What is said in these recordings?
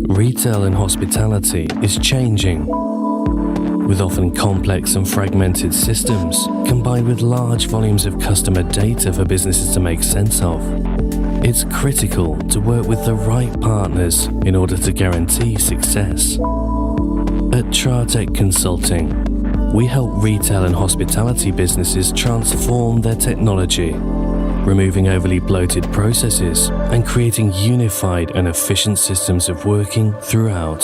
Retail and hospitality is changing, with often complex and fragmented systems combined with large volumes of customer data for businesses to make sense of. It's critical to work with the right partners in order to guarantee success. At Tratec Consulting, we help retail and hospitality businesses transform their technology, removing overly bloated processes and creating unified and efficient systems of working throughout.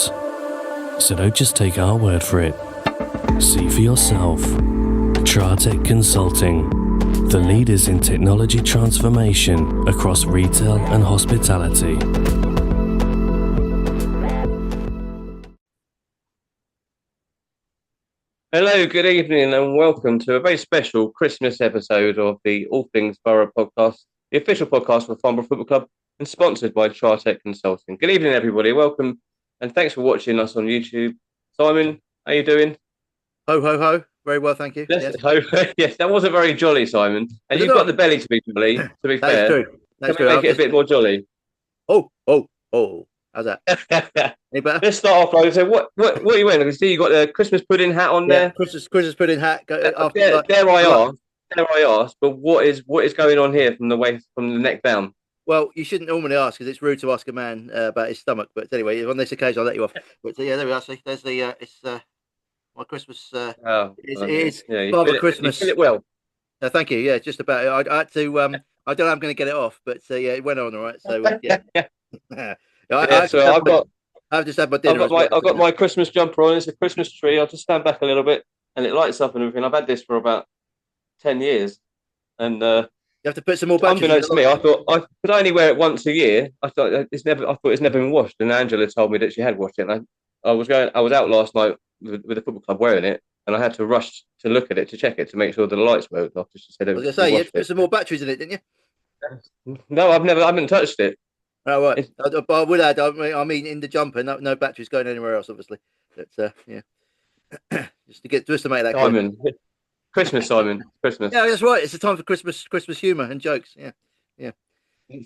So don't just take our word for it. See for yourself. Tratec Consulting, the leaders in technology transformation across retail and hospitality. Hello, good evening, and welcome to a very special Christmas episode of the All Things Borough podcast, the official podcast for Farnborough Football Club, and sponsored by Tratec Consulting. Good evening, everybody. Welcome, and thanks for watching us on YouTube. Simon, how you doing? Ho, ho, ho. Very well, thank you. Yes, yes, that wasn't very jolly, Simon. And you've got the belly to be jolly, to be fair. That's true. Can we make it a bit more jolly? Oh. How's that? Any better? Let's start off, right. So what are you wearing? I can see you got the Christmas pudding hat on there. Christmas pudding hat. Dare I ask, but what is going on here from the neck down? Well, you shouldn't normally ask because it's rude to ask a man about his stomach. But anyway, on this occasion, I'll let you off. But yeah, there we are. See, there's the it's my Christmas. It's Father Christmas. You feel it well. Thank you. Yeah, just about. I had to. I don't know. I'm going to get it off, but yeah, it went on all right. So yeah. I've just had my dinner. I've got my Christmas jumper on. It's a Christmas tree. I'll just stand back a little bit, and it lights up and everything. I've had this for about 10 years, and you have to put some more batteries. Unbeknownst to me, I thought I could only wear it once a year. I thought it's never been washed, and Angela told me that she had washed it. And I was out last night with the football club wearing it, and I had to rush to look at it to check it to make sure the lights worked. After she said, I was going to say you had to put some more batteries in it, didn't you? No, I haven't touched it. Oh, right. But I would add, I mean, in the jumper, no batteries going anywhere else, obviously. But yeah, just to make that Simon, Christmas. Yeah, that's right. It's the time for Christmas humour and jokes. Yeah.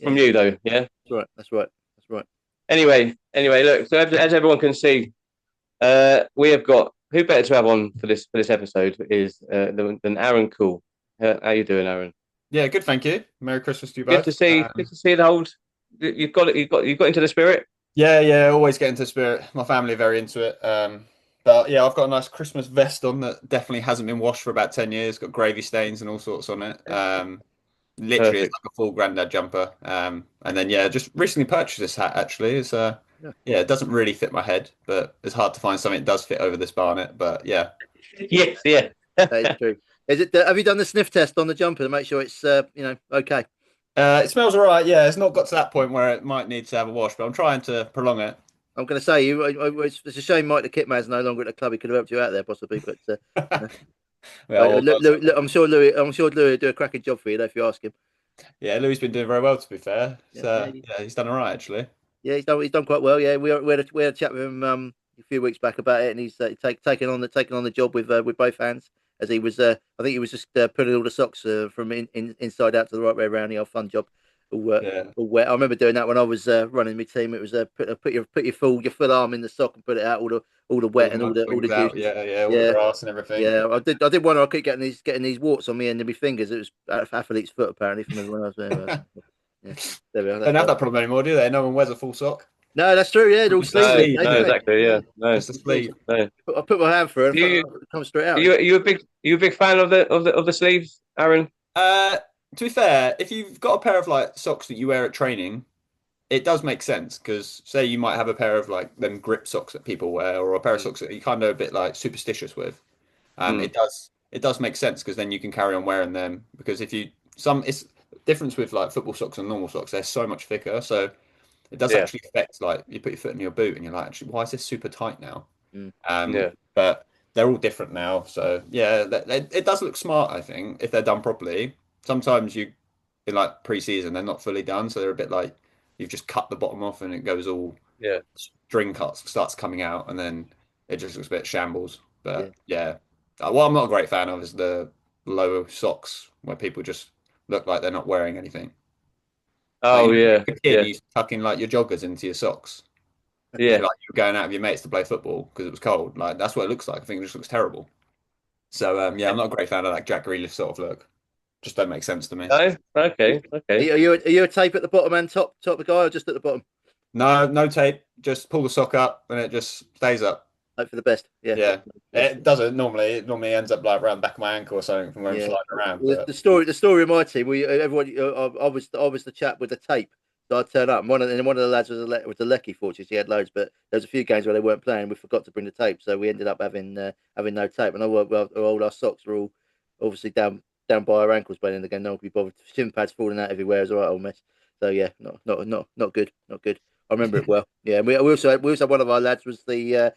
From you though, yeah. That's right. Anyway, look. So as everyone can see, we have got who better to have on for this episode is than Aaron Kuhl. How you doing, Aaron? Yeah, good. Thank you. Merry Christmas to you both. Good to see the old. You got into the spirit. Yeah, always get into the spirit. My family are very into it. But yeah, I've got a nice Christmas vest on that definitely hasn't been washed for about 10 years. Got gravy stains and all sorts on it. Literally, it's like a full granddad jumper. And then just recently purchased this hat. Actually, it's it doesn't really fit my head, but it's hard to find something that does fit over this barnet. But yeah, yeah, that is true. Is it? Have you done the sniff test on the jumper to make sure it's okay? It smells all right. Yeah, it's not got to that point where it might need to have a wash, but I'm trying to prolong it. I'm going to say it's a shame Mike the Kitman's no longer at the club. He could have helped you out there possibly, but I'm sure Louis will do a cracking job for you though, if you ask him. Yeah, Louis been doing very well, to be fair. So he's done all right actually. Yeah, he's done quite well. Yeah, we had a chat with him a few weeks back about it, and he's taken on the job with both hands. As he was, I think he was just putting all the socks from inside out to the right way around. The old fun job, all wet. I remember doing that when I was running my team. It was put your full arm in the sock and put it out all the wet and all the juice. The grass and everything. Yeah, I did wonder. I keep getting these warts on me end of my fingers. It was athlete's foot apparently from when I was there. There we are. They don't have that problem anymore, do they? No one wears a full sock. No, that's true. Yeah, they're all sleeves. No, exactly. Yeah, no, it's a sleeve. No. I put my hand through it. It comes straight out. You a big fan of the sleeves, Aaron? To be fair, if you've got a pair of like socks that you wear at training, it does make sense because say you might have a pair of like them grip socks that people wear, or a pair of socks that you kind of a bit like superstitious with. It does make sense because then you can carry on wearing them because it's difference with like football socks and normal socks. They're so much thicker, so it does actually affect, like, you put your foot in your boot and you're like, actually, why is this super tight now? But they're all different now. So, yeah, it does look smart, I think, if they're done properly. Sometimes in like pre-season, they're not fully done. So they're a bit like you've just cut the bottom off and it goes all string cuts, starts coming out. And then it just looks a bit shambles. But, what I'm not a great fan of is the low socks where people just look like they're not wearing anything. Oh, like, you tuck in like your joggers into your socks. Yeah. Like you were going out with your mates to play football because it was cold. Like that's what it looks like. I think it just looks terrible. So yeah, I'm not a great fan of that Jack Grealish sort of look. Just don't make sense to me. Oh, okay, Are okay. you a tape at the bottom and top of the guy, or just at the bottom? No, no tape. Just pull the sock up and it just stays up. Hope for the best. Yeah. Yeah. It doesn't normally. It normally ends up like around the back of my ankle or something from where I'm Yeah. sliding around. The, But the story of my team, we everyone, I was the chap with the tape. So I turned up, and one of the lads was the Lecky. Fortunately, he had loads, but there was a few games where they weren't playing. We forgot to bring the tape, so we ended up having no tape. And all our socks were all obviously down by our ankles by the end of the game. No one could be bothered. Shin pads falling out everywhere. It was a right old mess. So yeah, not good, not good. I remember it well. Yeah, and we also had one of our lads was the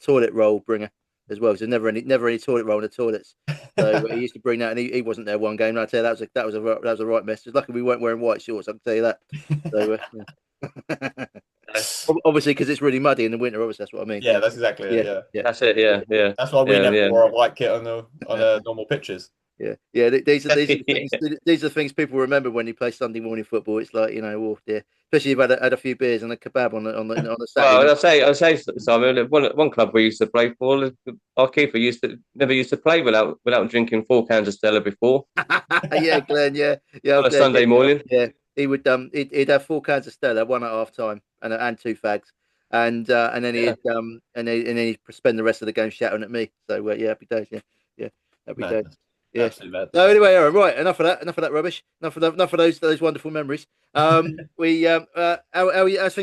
toilet roll bringer as well. So never any toilet roll in the toilets. So he used to bring that, and he wasn't there one game. And I tell you, that was a right mess. It's lucky we weren't wearing white shorts. I can tell you that. So yeah. Obviously, because it's really muddy in the winter. Obviously, that's what I mean. yeah, that's exactly it. Yeah. Yeah, That's it. Yeah, yeah, That's why we yeah, never yeah. wore a white kit on the normal pitches. yeah. These are the things. These are the things people remember when you play Sunday morning football. It's like, oh dear. Especially if you've had a few beers and a kebab on the Saturday Well, night. I say, Simon. One club we used to play for, our keeper never used to play without drinking 4 cans of Stella before Yeah, Glenn. Yeah, on a Glenn. Sunday morning. Yeah. He would he'd have 4 cans of Stella, one at half time, and two fags, and then Yeah. then he'd spend the rest of the game shouting at me. So yeah, happy days. Yeah, happy days. Madness. Yeah. Absolutely madness. So anyway, Aaron, right, enough of that. Enough of that rubbish. Enough of those wonderful memories. How's things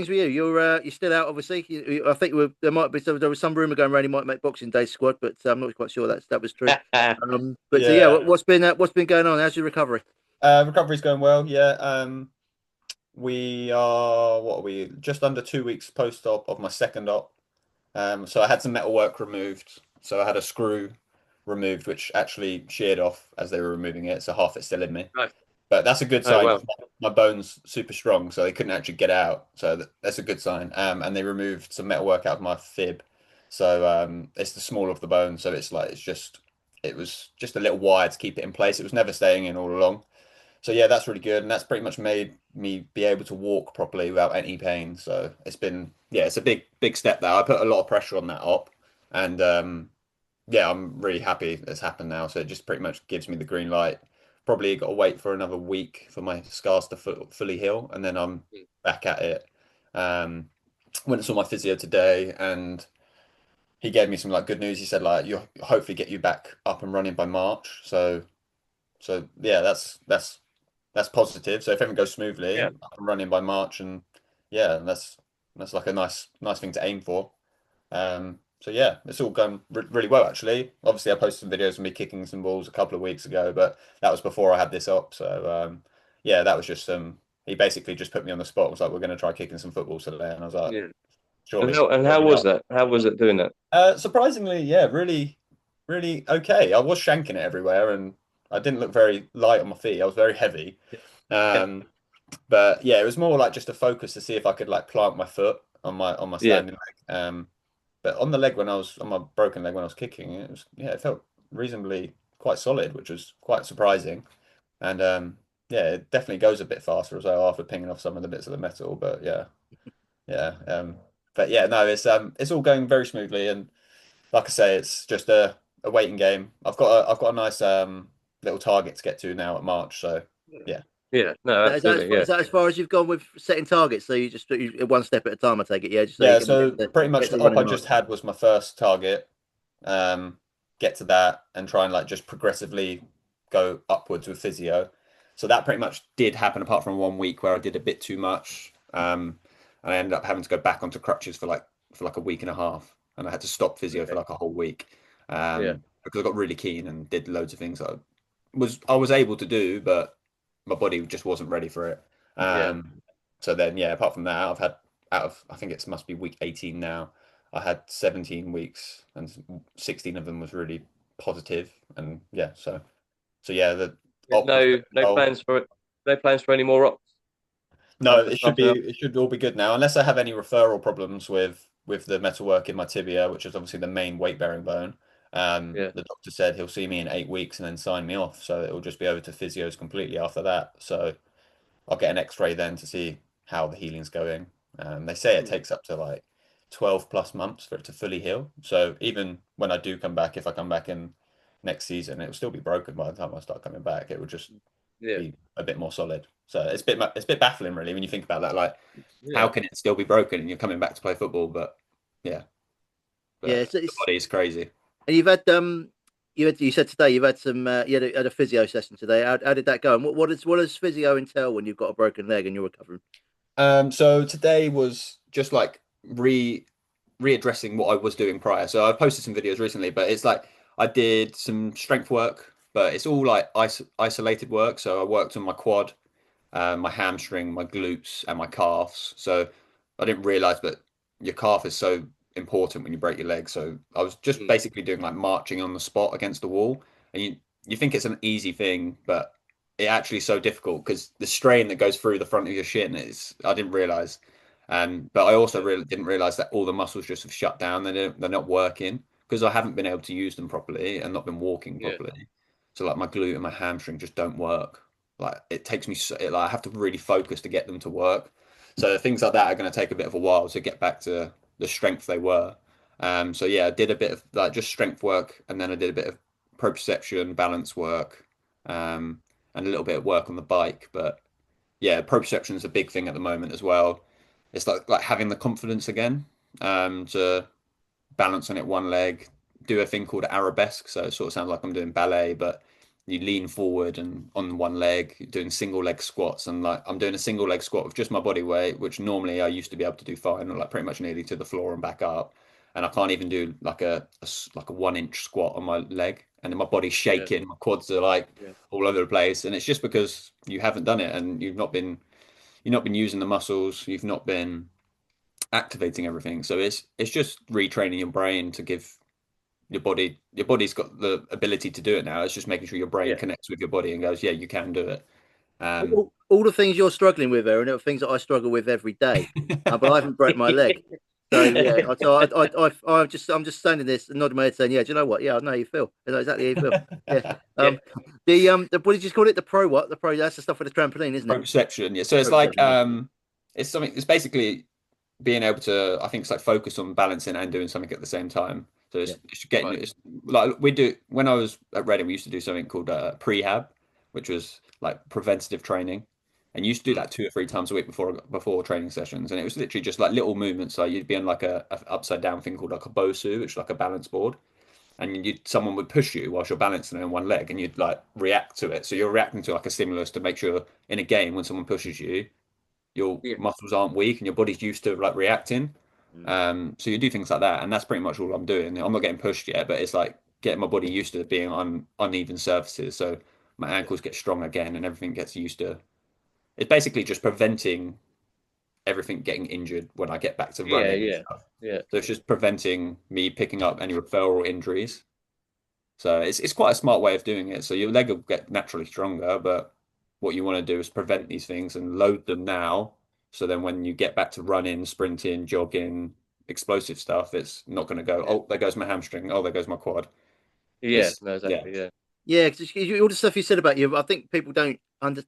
with you? You're still out, obviously. I think there was some rumor going around you might make Boxing Day squad, but I'm not quite sure that was true. But so yeah, Yeah. what's been going on? How's your recovery? Recovery's going well. Yeah. We are, what are we? Just under 2 weeks post-op of my second op. So I had some metal work removed. So I had a screw removed, which actually sheared off as they were removing it. So half it's still in me. Nice. But that's a good Oh, sign. wow. My bone's super strong, so they couldn't actually get out. So that's a good sign. And they removed some metal work out of my fib. So it's the small of the bone. So it was just a little wire to keep it in place. It was never staying in all along. So yeah, that's really good, and that's pretty much made me be able to walk properly without any pain. So it's a big step there. I put a lot of pressure on that op, and yeah, I'm really happy it's happened now. So it just pretty much gives me the green light. Probably got to wait for another week for my scars to fully heal, and then I'm back at it. Went and saw my physio today, and he gave me some like good news. He said like you'll hopefully get you back up and running by March. So yeah, that's positive. So if everything goes smoothly, Yeah. up and running by March, and yeah, that's like a nice thing to aim for. So yeah, it's all going really well actually. Obviously, I posted some videos of me kicking some balls a couple of weeks ago, but that was before I had this up. So yeah, that was just he basically just put me on the spot. Was like, we're going to try kicking some football today, and I was like, Yeah. surely. And how was that? How was it doing that? Surprisingly, yeah, really, really okay. I was shanking it everywhere, and I didn't look very light on my feet. I was very heavy. But yeah, it was more like just a focus to see if I could like plant my foot on my standing leg. But on the leg on my broken leg when I was kicking, it felt reasonably quite solid, which was quite surprising. And yeah, it definitely goes a bit faster as well after pinging off some of the bits of the metal. But yeah. But yeah, no, it's all going very smoothly, and like I say, it's just a waiting game. I've got a nice little target to get to now at March. So yeah. Yeah, no, absolutely. Is that as far as you've gone with setting targets? So you one step at a time, I take it. Yeah, just Yeah, you so get pretty much get to the op I running just hard. had was my first target. Get to that and try and like just progressively go upwards with physio. So that pretty much did happen apart from 1 week where I did a bit too much. And I ended up having to go back onto crutches for like a week and a half. And I had to stop physio for like a whole week. Yeah. Because I got really keen and did loads of things that I was able to do, but my body just wasn't ready for it. So then yeah, apart from that, I've had out of I think it must be week 18 now. I had 17 weeks and 16 of them was really positive, and yeah, so yeah, the op was No, going well. no plans for any more ops No, after after that? it should all be good now, unless I have any referral problems with the metalwork in my tibia, which is obviously the main weight bearing bone. Yeah. The doctor said he'll see me in 8 weeks and then sign me off, so it'll just be over to physios completely after that. So I'll get an X-ray then to see how the healing's going. They say it takes up to like 12 plus months for it to fully heal. So even when I do come back, if I come back in next season, it will still be broken by the time I start coming back. It will just Yeah, be a bit more solid. So it's a bit baffling really when you think about that. Like, how yeah, can it still be broken and you're coming back to play football? But yeah, Yeah, but the body is crazy. and you said today you've had some had a physio session today. How did that go? And what does physio entail when you've got a broken leg and you're recovering? So today was just like readdressing what I was doing prior. So I posted some videos recently, but it's like I did some strength work, but it's all like isolated work. So I worked on my quad, my hamstring, my glutes, and my calves. So I didn't realize, but your calf is so important when you break your leg. So I was just mm, basically doing like marching on the spot against the wall, and you think it's an easy thing, but it actually is so difficult because the strain that goes through the front of your shin is I didn't realize. But I also yeah, really didn't realize that all the muscles just have shut down. They're not working because I haven't been able to use them properly and not been walking yeah, properly. So like my glute and my hamstring just don't work. Like it takes me like I have to really focus to get them to work. So things like that are going to take a bit of a while to get back to the strength they were. So yeah, I did a bit of like just strength work, and then I did a bit of proprioception, balance work, and a little bit of work on the bike. But yeah, proprioception is a big thing at the moment as well. It's like having the confidence again, to balance on it one leg, do a thing called arabesque. So it sort of sounds like I'm doing ballet, but you lean forward and on one leg, doing single leg squats. And like I'm doing a single leg squat with just my body weight, which normally I used to be able to do fine, like pretty much nearly to the floor and back up. And I can't even do like a 1 inch squat on my leg. And then my body's yeah, shaking, my quads are like yeah, all over the place. And it's just because you haven't done it and you've not been using the muscles, you've not been activating everything. So it's just retraining your brain to give your body's got the ability to do it now. It's just making sure your brain yeah. connects with your body and goes, yeah, you can do it. Um, All the things you're struggling with, Aaron, are things that I struggle with every day, but I haven't broke my leg. So yeah, I'm just standing this and nodding my head, saying, "Yeah, do you know what? Yeah, I know how you feel. I know exactly how you feel." Yeah. Yeah, What did you call it? The pro what? The pro? That's the stuff with the trampoline, isn't it? Proprioception, yeah. So it's like Proprioception. it's something. It's basically being able to, I think it's like focus on balancing and doing something at the same time. So Yeah. it's getting right. it's like we do when I was at Reading, we used to do something called prehab, which was like preventative training, and you used to do Mm, that 2 or 3 times a week before training sessions, and it was literally just like little movements. So you'd be on like a upside down thing called like a bosu, which is like a balance board, and someone would push you whilst you're balancing on one leg, and you'd like react to it. So you're reacting to like a stimulus to make sure in a game when someone pushes you, your yeah, muscles aren't weak and your body's used to like reacting. Mm. So you do things like that, and that's pretty much all I'm doing. I'm not getting pushed yet, but it's like getting my body used to being on uneven surfaces, so my yeah, ankles get strong again, and everything gets used to. It's basically just preventing everything getting injured when I get back to yeah, running and yeah, stuff. yeah, So it's just preventing me picking up any referral injuries. So it's quite a smart way of doing it. So your leg will get naturally stronger, but what you want to do is prevent these things and load them now. So then when you get back to running, sprinting, jogging, explosive stuff, it's not going to go, yeah, oh, there goes my hamstring. Oh, there goes my quad. yeah. It's No, yeah. exactly. Yeah, Yeah, because all the stuff you said about you, I think people don't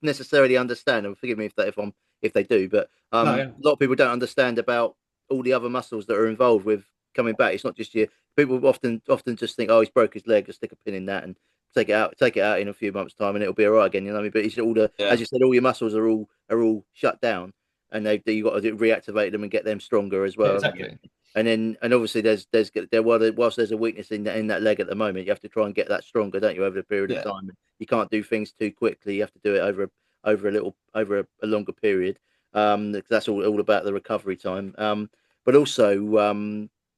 necessarily understand. And forgive me if they do, but No, yeah. a lot of people don't understand about all the other muscles that are involved with coming back. It's not just you. People often just think, oh, he's broke his leg, just stick a pin in that and take it out in a few months' time, and it'll be all right again. You know what I mean? But it's all as Yeah. you said, all your muscles are all shut down, and you got to reactivate them and get them stronger as Yeah, well, haven't you? exactly. And obviously whilst there's a weakness in that leg at the moment, you have to try and get that stronger, don't you, over a period of Yeah. time. You can't do things too quickly. You have to do it over a longer period. Because that's all about the recovery time. But also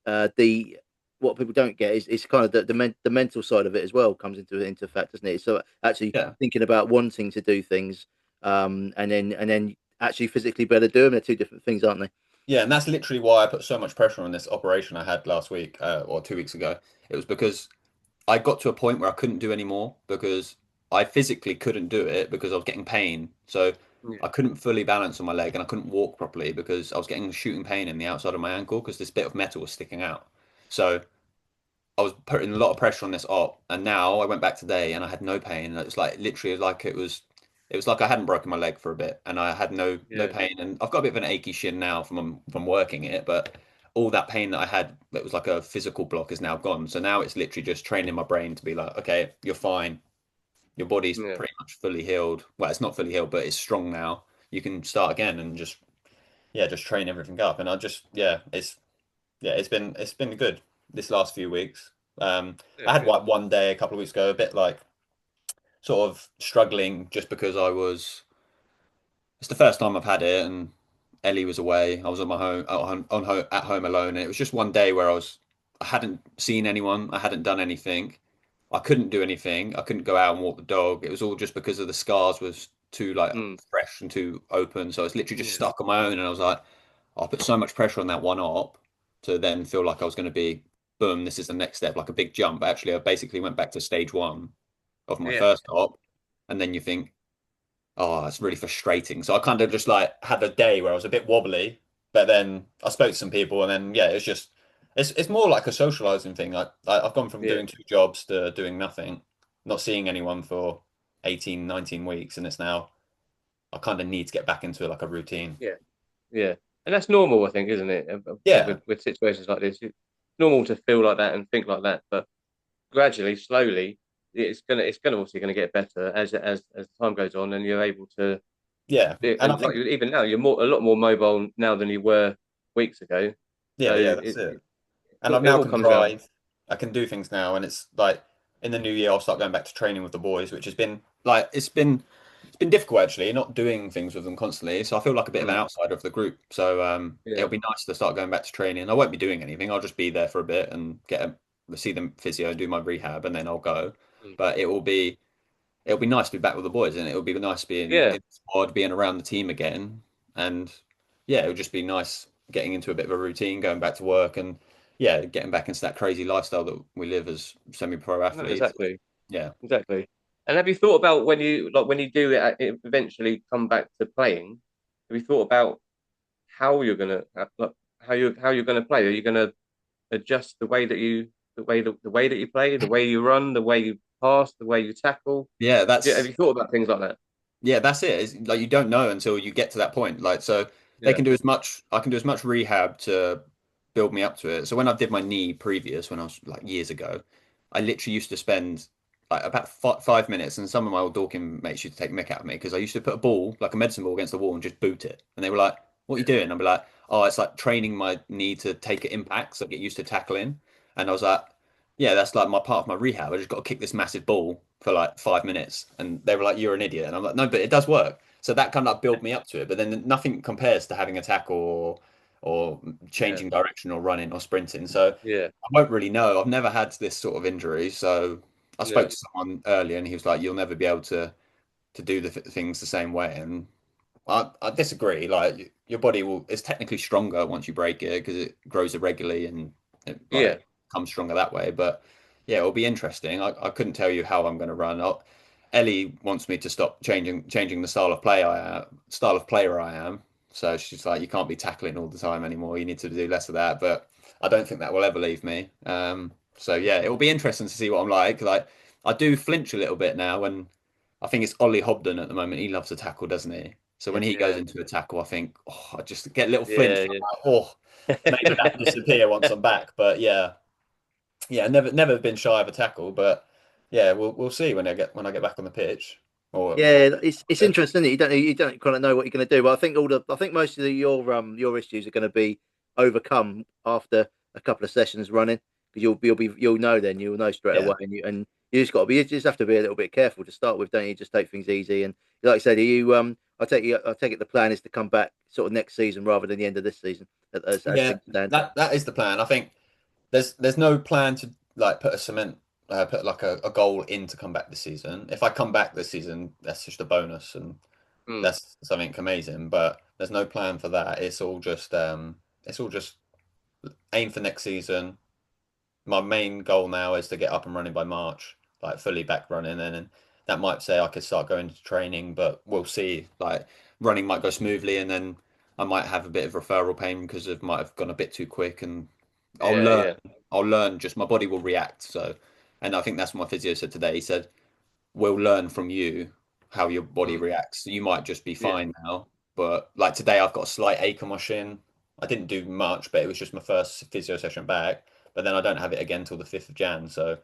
the what people don't get is kind of the mental side of it as well comes into fact, doesn't it? So actually Yeah. thinking about wanting to do things, and then actually physically better do them. They're two different things, aren't they? Yeah, and that's literally why I put so much pressure on this operation I had last week, or 2 weeks ago. It was because I got to a point where I couldn't do any more because I physically couldn't do it because I was getting pain. So yeah, I couldn't fully balance on my leg and I couldn't walk properly because I was getting shooting pain in the outside of my ankle because this bit of metal was sticking out. So I was putting a lot of pressure on this op, and now I went back today and I had no pain. And it was like literally like it was like I hadn't broken my leg for a bit, and I had no yeah, pain. And I've got a bit of an achy shin now from working it, but all that pain that I had that was like a physical block is now gone. So now it's literally just training my brain to be like, okay, you're fine. Your body's Yeah. pretty much fully healed. Well, it's not fully healed, but it's strong now. You can start again and just just train everything up. And I just it's been good this last few weeks. Yeah, I had good. like one day a couple of weeks ago, a bit like sort of struggling just because it's the first time I've had it, and Ellie was away. I was on my home at home alone, and it was just one day where I hadn't seen anyone, I hadn't done anything, I couldn't do anything, I couldn't go out and walk the dog. It was all just because of the scars was too like Mm. fresh and too open, so I was literally just Yeah. stuck on my own, and I was like, I put so much pressure on that one op to then feel like I was going to be boom, this is the next step, like a big jump. But actually, I basically went back to stage one of my Yeah. first op, and then you think, oh, it's really frustrating. So I kind of just like had a day where I was a bit wobbly, but then I spoke to some people, and then it's just it's more like a socializing thing. I've gone from Yeah. doing 2 jobs to doing nothing, not seeing anyone for 18, 19 weeks, and it's now I kind of need to get back into like a routine. Yeah. Yeah. And that's normal, I think, isn't it? Yeah, With situations like this, it's normal to feel like that and think like that. But gradually, slowly, it's gonna obviously gonna get better as time goes on, and you're able to. yeah, and I And like think even now, you're a lot more mobile now than you were weeks ago. So yeah, that's it. And it I've it now all can comes around. drive. I can do things now, and it's like in the new year I'll start going back to training with the boys, which has been like it's been difficult actually, not doing things with them constantly. So I feel like a bit of an Mm. outsider of the group. So Yeah. it'll be nice to start going back to training. I won't be doing anything. I'll just be there for a bit and see them physio and do my rehab, and then I'll go. Mm. But it'll be nice to be back with the boys, and it'll be nice being Yeah. in the squad, being around the team again, and it'll just be nice getting into a bit of a routine, going back to work, and getting back into that crazy lifestyle that we live as semi-pro No, athletes. exactly. Yeah, Exactly. And have you thought about when you do eventually come back to playing? Have you thought about how you're gonna like, how you're gonna play? Are you gonna adjust the way that the way that you play, the way you run, the way you pass, the way you tackle? yeah, Yeah, have you thought about things like that? that's it. It's like you don't know until you get to that point. Like so, they Yeah, can do as much. I can do as much rehab to build me up to it. So when I did my knee previous, when I was like years ago, I literally used to spend like about 5 minutes, and some of my old Dorking mates used to take the mick out of me because I used to put a ball, like a medicine ball, against the wall and just boot it, and they were like, "What are you doing?" I'd be like, "Oh, it's like training my knee to take impacts, so I get used to tackling." And I was like, yeah, that's like my part of my rehab. I just got to kick this massive ball for like 5 minutes. And they were like, you're an idiot. And I'm like, no, but it does work. So that kind of like built me up to it. But then nothing compares to having a tackle or yeah, changing direction or running or sprinting. So yeah, I won't really know. I've never had this sort of injury. So I spoke yeah, to someone earlier and he was like, you'll never be able to do the things the same way. And I disagree. Like your body is technically stronger once you break it because it grows irregularly and it yeah, like comes stronger that way. But it'll be interesting. I couldn't tell you how I'm going to run. Ellie wants me to stop changing the style of player I am. So she's like, you can't be tackling all the time anymore. You need to do less of that. But I don't think that will ever leave me. So it will be interesting to see what I'm like. Like I do flinch a little bit now when I think it's Ollie Hobden at the moment. He loves to tackle, doesn't he? So when he goes yeah, into a tackle, I think, oh, I just get a little flinch. yeah, I'm like, oh, maybe that disappear once I'm back. But never been shy of a tackle. But we'll see when I get back on the pitch. Or Yeah, it's interesting, isn't it? You don't kind of know what you're going to do, but I think most of your issues are going to be overcome after a couple of sessions running because you'll know straight yeah, away, and you just have to be a little bit careful to start with, don't you? Just take things easy, and like I said, I take it the plan is to come back sort of next season rather than the end of this season as yeah, things stand. that is the plan. I think there's no plan to like put like a goal in to come back this season. If I come back this season, that's just a bonus and Mm. that's something amazing. But there's no plan for that. It's all just aim for next season. My main goal now is to get up and running by March, like fully back running, and that might say I could start going to training, but we'll see. Like running might go smoothly, and then I might have a bit of referral pain because it might have gone a bit too quick, and I'll Yeah, learn. yeah, I'll learn. Just my body will react. So, and I think that's what my physio said today. He said we'll learn from you how your body mm. reacts. You might just be Yeah, fine now, but like today, I've got a slight ache on my shin. I didn't do much, but it was just my first physio session back. But then I don't have it again till the 5th of Jan, so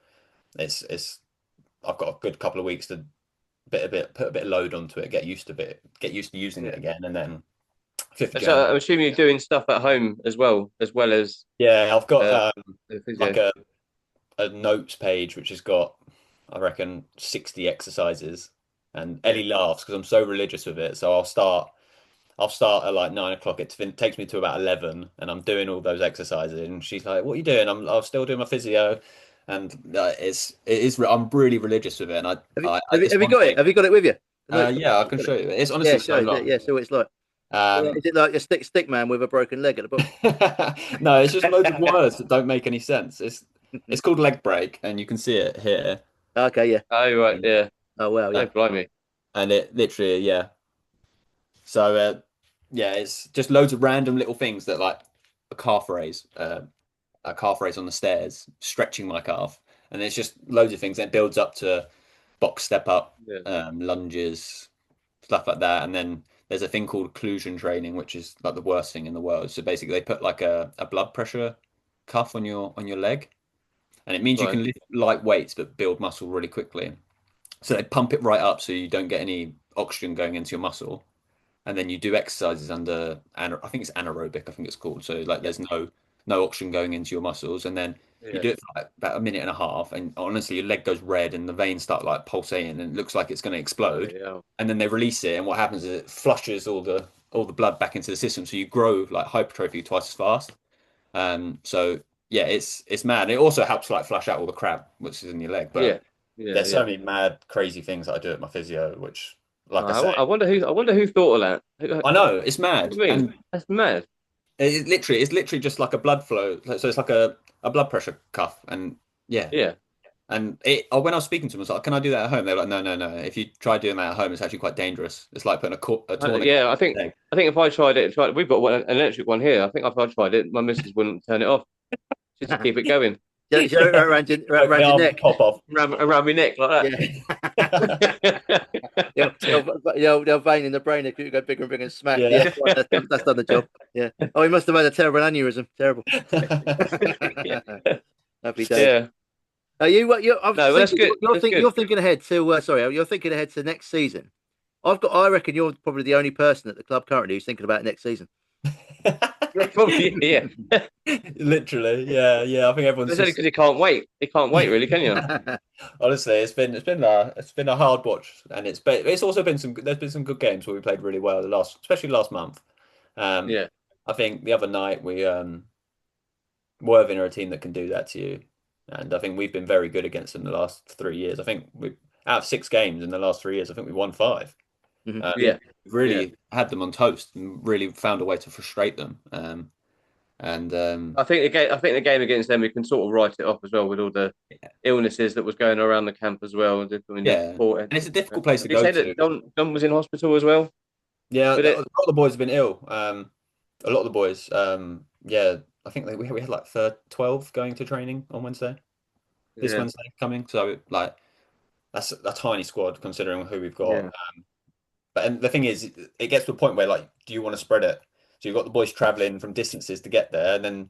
it's I've got a good couple of weeks to put a bit of load onto it, get used to using it again, and then 5th of So Jan. I'm assuming you're doing stuff at home as well as Yeah, I've got the like physio. a notes page which has got, I reckon, 60 exercises, and Ellie laughs because I'm so religious with it. So I'll start at like 9 o'clock. It takes me to about 11, and I'm doing all those exercises. And she's like, "What are you doing?" I'm still doing my physio, and I'm really religious with it. And it's Have you one got thing. it? Have you got it with you? The notebook? Yeah, I You can got show it? you. It's Yeah, honestly show so it. long. Yeah, so it's like. Um, Is it like a stick man with a broken leg at the bottom? no, it's just loads of words that don't make any sense. It's called leg break, and you can see it here. Okay, yeah. Oh right, yeah. Oh wow, Oh yeah. blimey. And it literally, yeah. So yeah, it's just loads of random little things that like a calf raise, a calf raise on the stairs, stretching my calf, and it's just loads of things. And it builds up to box step up, Yeah. lunges, stuff like that. And then there's a thing called occlusion training, which is like the worst thing in the world. So basically, they put like a blood pressure cuff on your leg, and it means you Right. can lift light weights but build muscle really quickly. So they pump it right up so you don't get any oxygen going into your muscle, and then you do exercises under I think it's anaerobic, I think it's called. So like there's no oxygen going into your muscles, and then you Yeah. do it for like about a minute and a half, and honestly your leg goes red and the veins start like pulsating and it looks like it's going to explode. Yeah. And then they release it, and what happens is it flushes all the blood back into the system, so you grow like hypertrophy twice as fast. So yeah, it's mad. It also helps like flush out all the crap which is in your leg. Yeah. But Yeah. there's so Yeah. many mad, crazy things that I do at my physio, which, like I I, say, I wonder who thought of that. I know it's What do mad, you mean? and That's mad. it's literally just like a blood flow. So it's like a blood pressure cuff, and yeah. Yeah. And when I was speaking to them, I was like, "Can I do that at home?" They were like, "No, no, no. If you try doing that at home, it's actually quite dangerous. It's like putting a tourniquet Yeah. on I think your leg." I think if I tried, we've got an electric one here. I think if I tried it, my missus wouldn't turn it off. Just to keep it going Around your neck. Pop off. around my neck like Yeah. that. The vein in the brain that could go bigger and bigger and smack. Yeah. Yeah, that's done the job. Yeah. Oh, he must have had a terrible aneurysm. Terrible. Happy day. Yeah. Are you? I'm No, that's thinking, good. You're That's thinking. good. You're thinking ahead to. Sorry, you're thinking ahead to next season. I reckon you're probably the only person at the club currently who's thinking about next season. Probably, yeah. Literally, yeah. I think everyone's It's only because you can't wait. You can't wait, really, can you? honestly, it's been a hard watch, and it's also been there's been some good games where we played really well especially last month. Yeah. I think the other night Worthing are a team that can do that to you, and I think we've been very good against them the last 3 years. I think we out of 6 games in the last 3 years, I think we won 5. Mhm. Yeah. We've really had them on toast and really found a way to frustrate them. And I think the game against them, we can sort of write it off as well with all the illnesses that was going around the camp as well. I mean, yeah, and it's a difficult place to Did you go say to. that Don was in hospital as well? Yeah, With a it? lot of the boys have been ill. A lot of the boys. Yeah, I think we had like 12 going to training on Wednesday. This Yeah. Wednesday coming, so like that's a tiny squad considering who we've got. Yeah. And the thing is, it gets to a point where like, do you want to spread it? So you've got the boys traveling from distances to get there, and then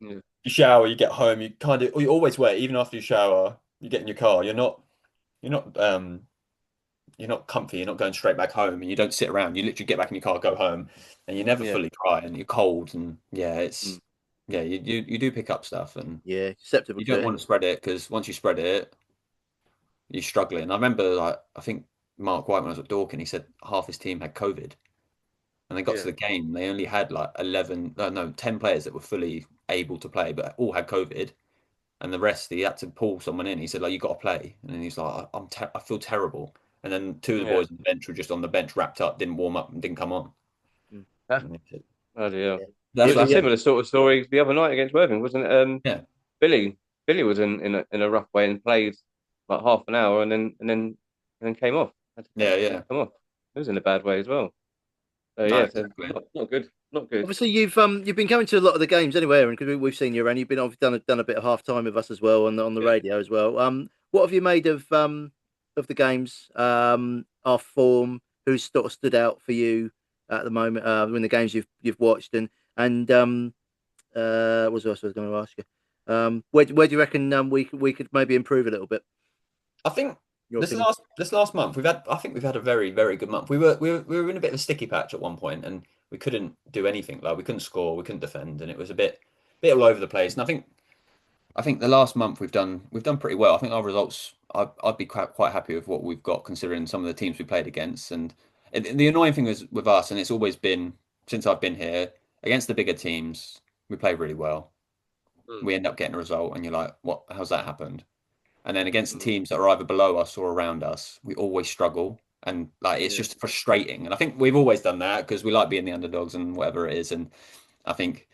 Yeah. you shower, you get home, you always wait. Even after you shower, you get in your car. You're not comfy. You're not going straight back home, and you don't sit around. You literally get back in your car, go home, and you're never Yeah. fully dry, and you're cold, and yeah, Mm. you do pick up stuff, and Yeah, susceptible you to don't it. want to spread it because once you spread it, you're struggling. I remember like I think Mark White when I was at Dorking, he said half his team had COVID, and they got Yeah. to the game, they only had like 10 players that were fully able to play, but all had COVID. And the rest, he had to pull someone in. He said, like, you got to play. And then he's like, I feel terrible. And then two of the Yeah. boys on the bench were just on the bench, wrapped up, didn't warm up and didn't come on. Mm. And he said, Oh dear. Yeah. It That's was a like, similar sort of story the other night against Worthing, wasn't it? yeah, Billy was in a rough way and played like half an hour and then came off. Had to yeah. come off. It was in a bad way as well. So No, yeah, exactly. not good. Not good. Obviously, you've been coming to a lot of the games anyway, Aaron, because we've seen you around. You've been obviously done a bit of half time with us as well on the Yeah. radio as well. What have you made of the games? Our form, who's sort of stood out for you at the moment in the games you've watched, and And what was else I was going to ask you? Where do you reckon we could maybe improve a little bit? I think Your this opinion? last month I think we've had a very very good month. We were in a bit of a sticky patch at one point, and we couldn't do anything. Like we couldn't score, we couldn't defend, and it was a bit all over the place. And I think the last month we've done pretty well. I think our results I'd be quite happy with what we've got considering some of the teams we played against. And the annoying thing is with us, and it's always been since I've been here against the bigger teams, we play really well. Mm, We end up getting a result, and you're like, what? How's that happened? And then against the mm, teams that are either below us or around us, we always struggle. And like it's yeah. just frustrating. And I think we've always done that because we like being the underdogs and whatever it is. And I think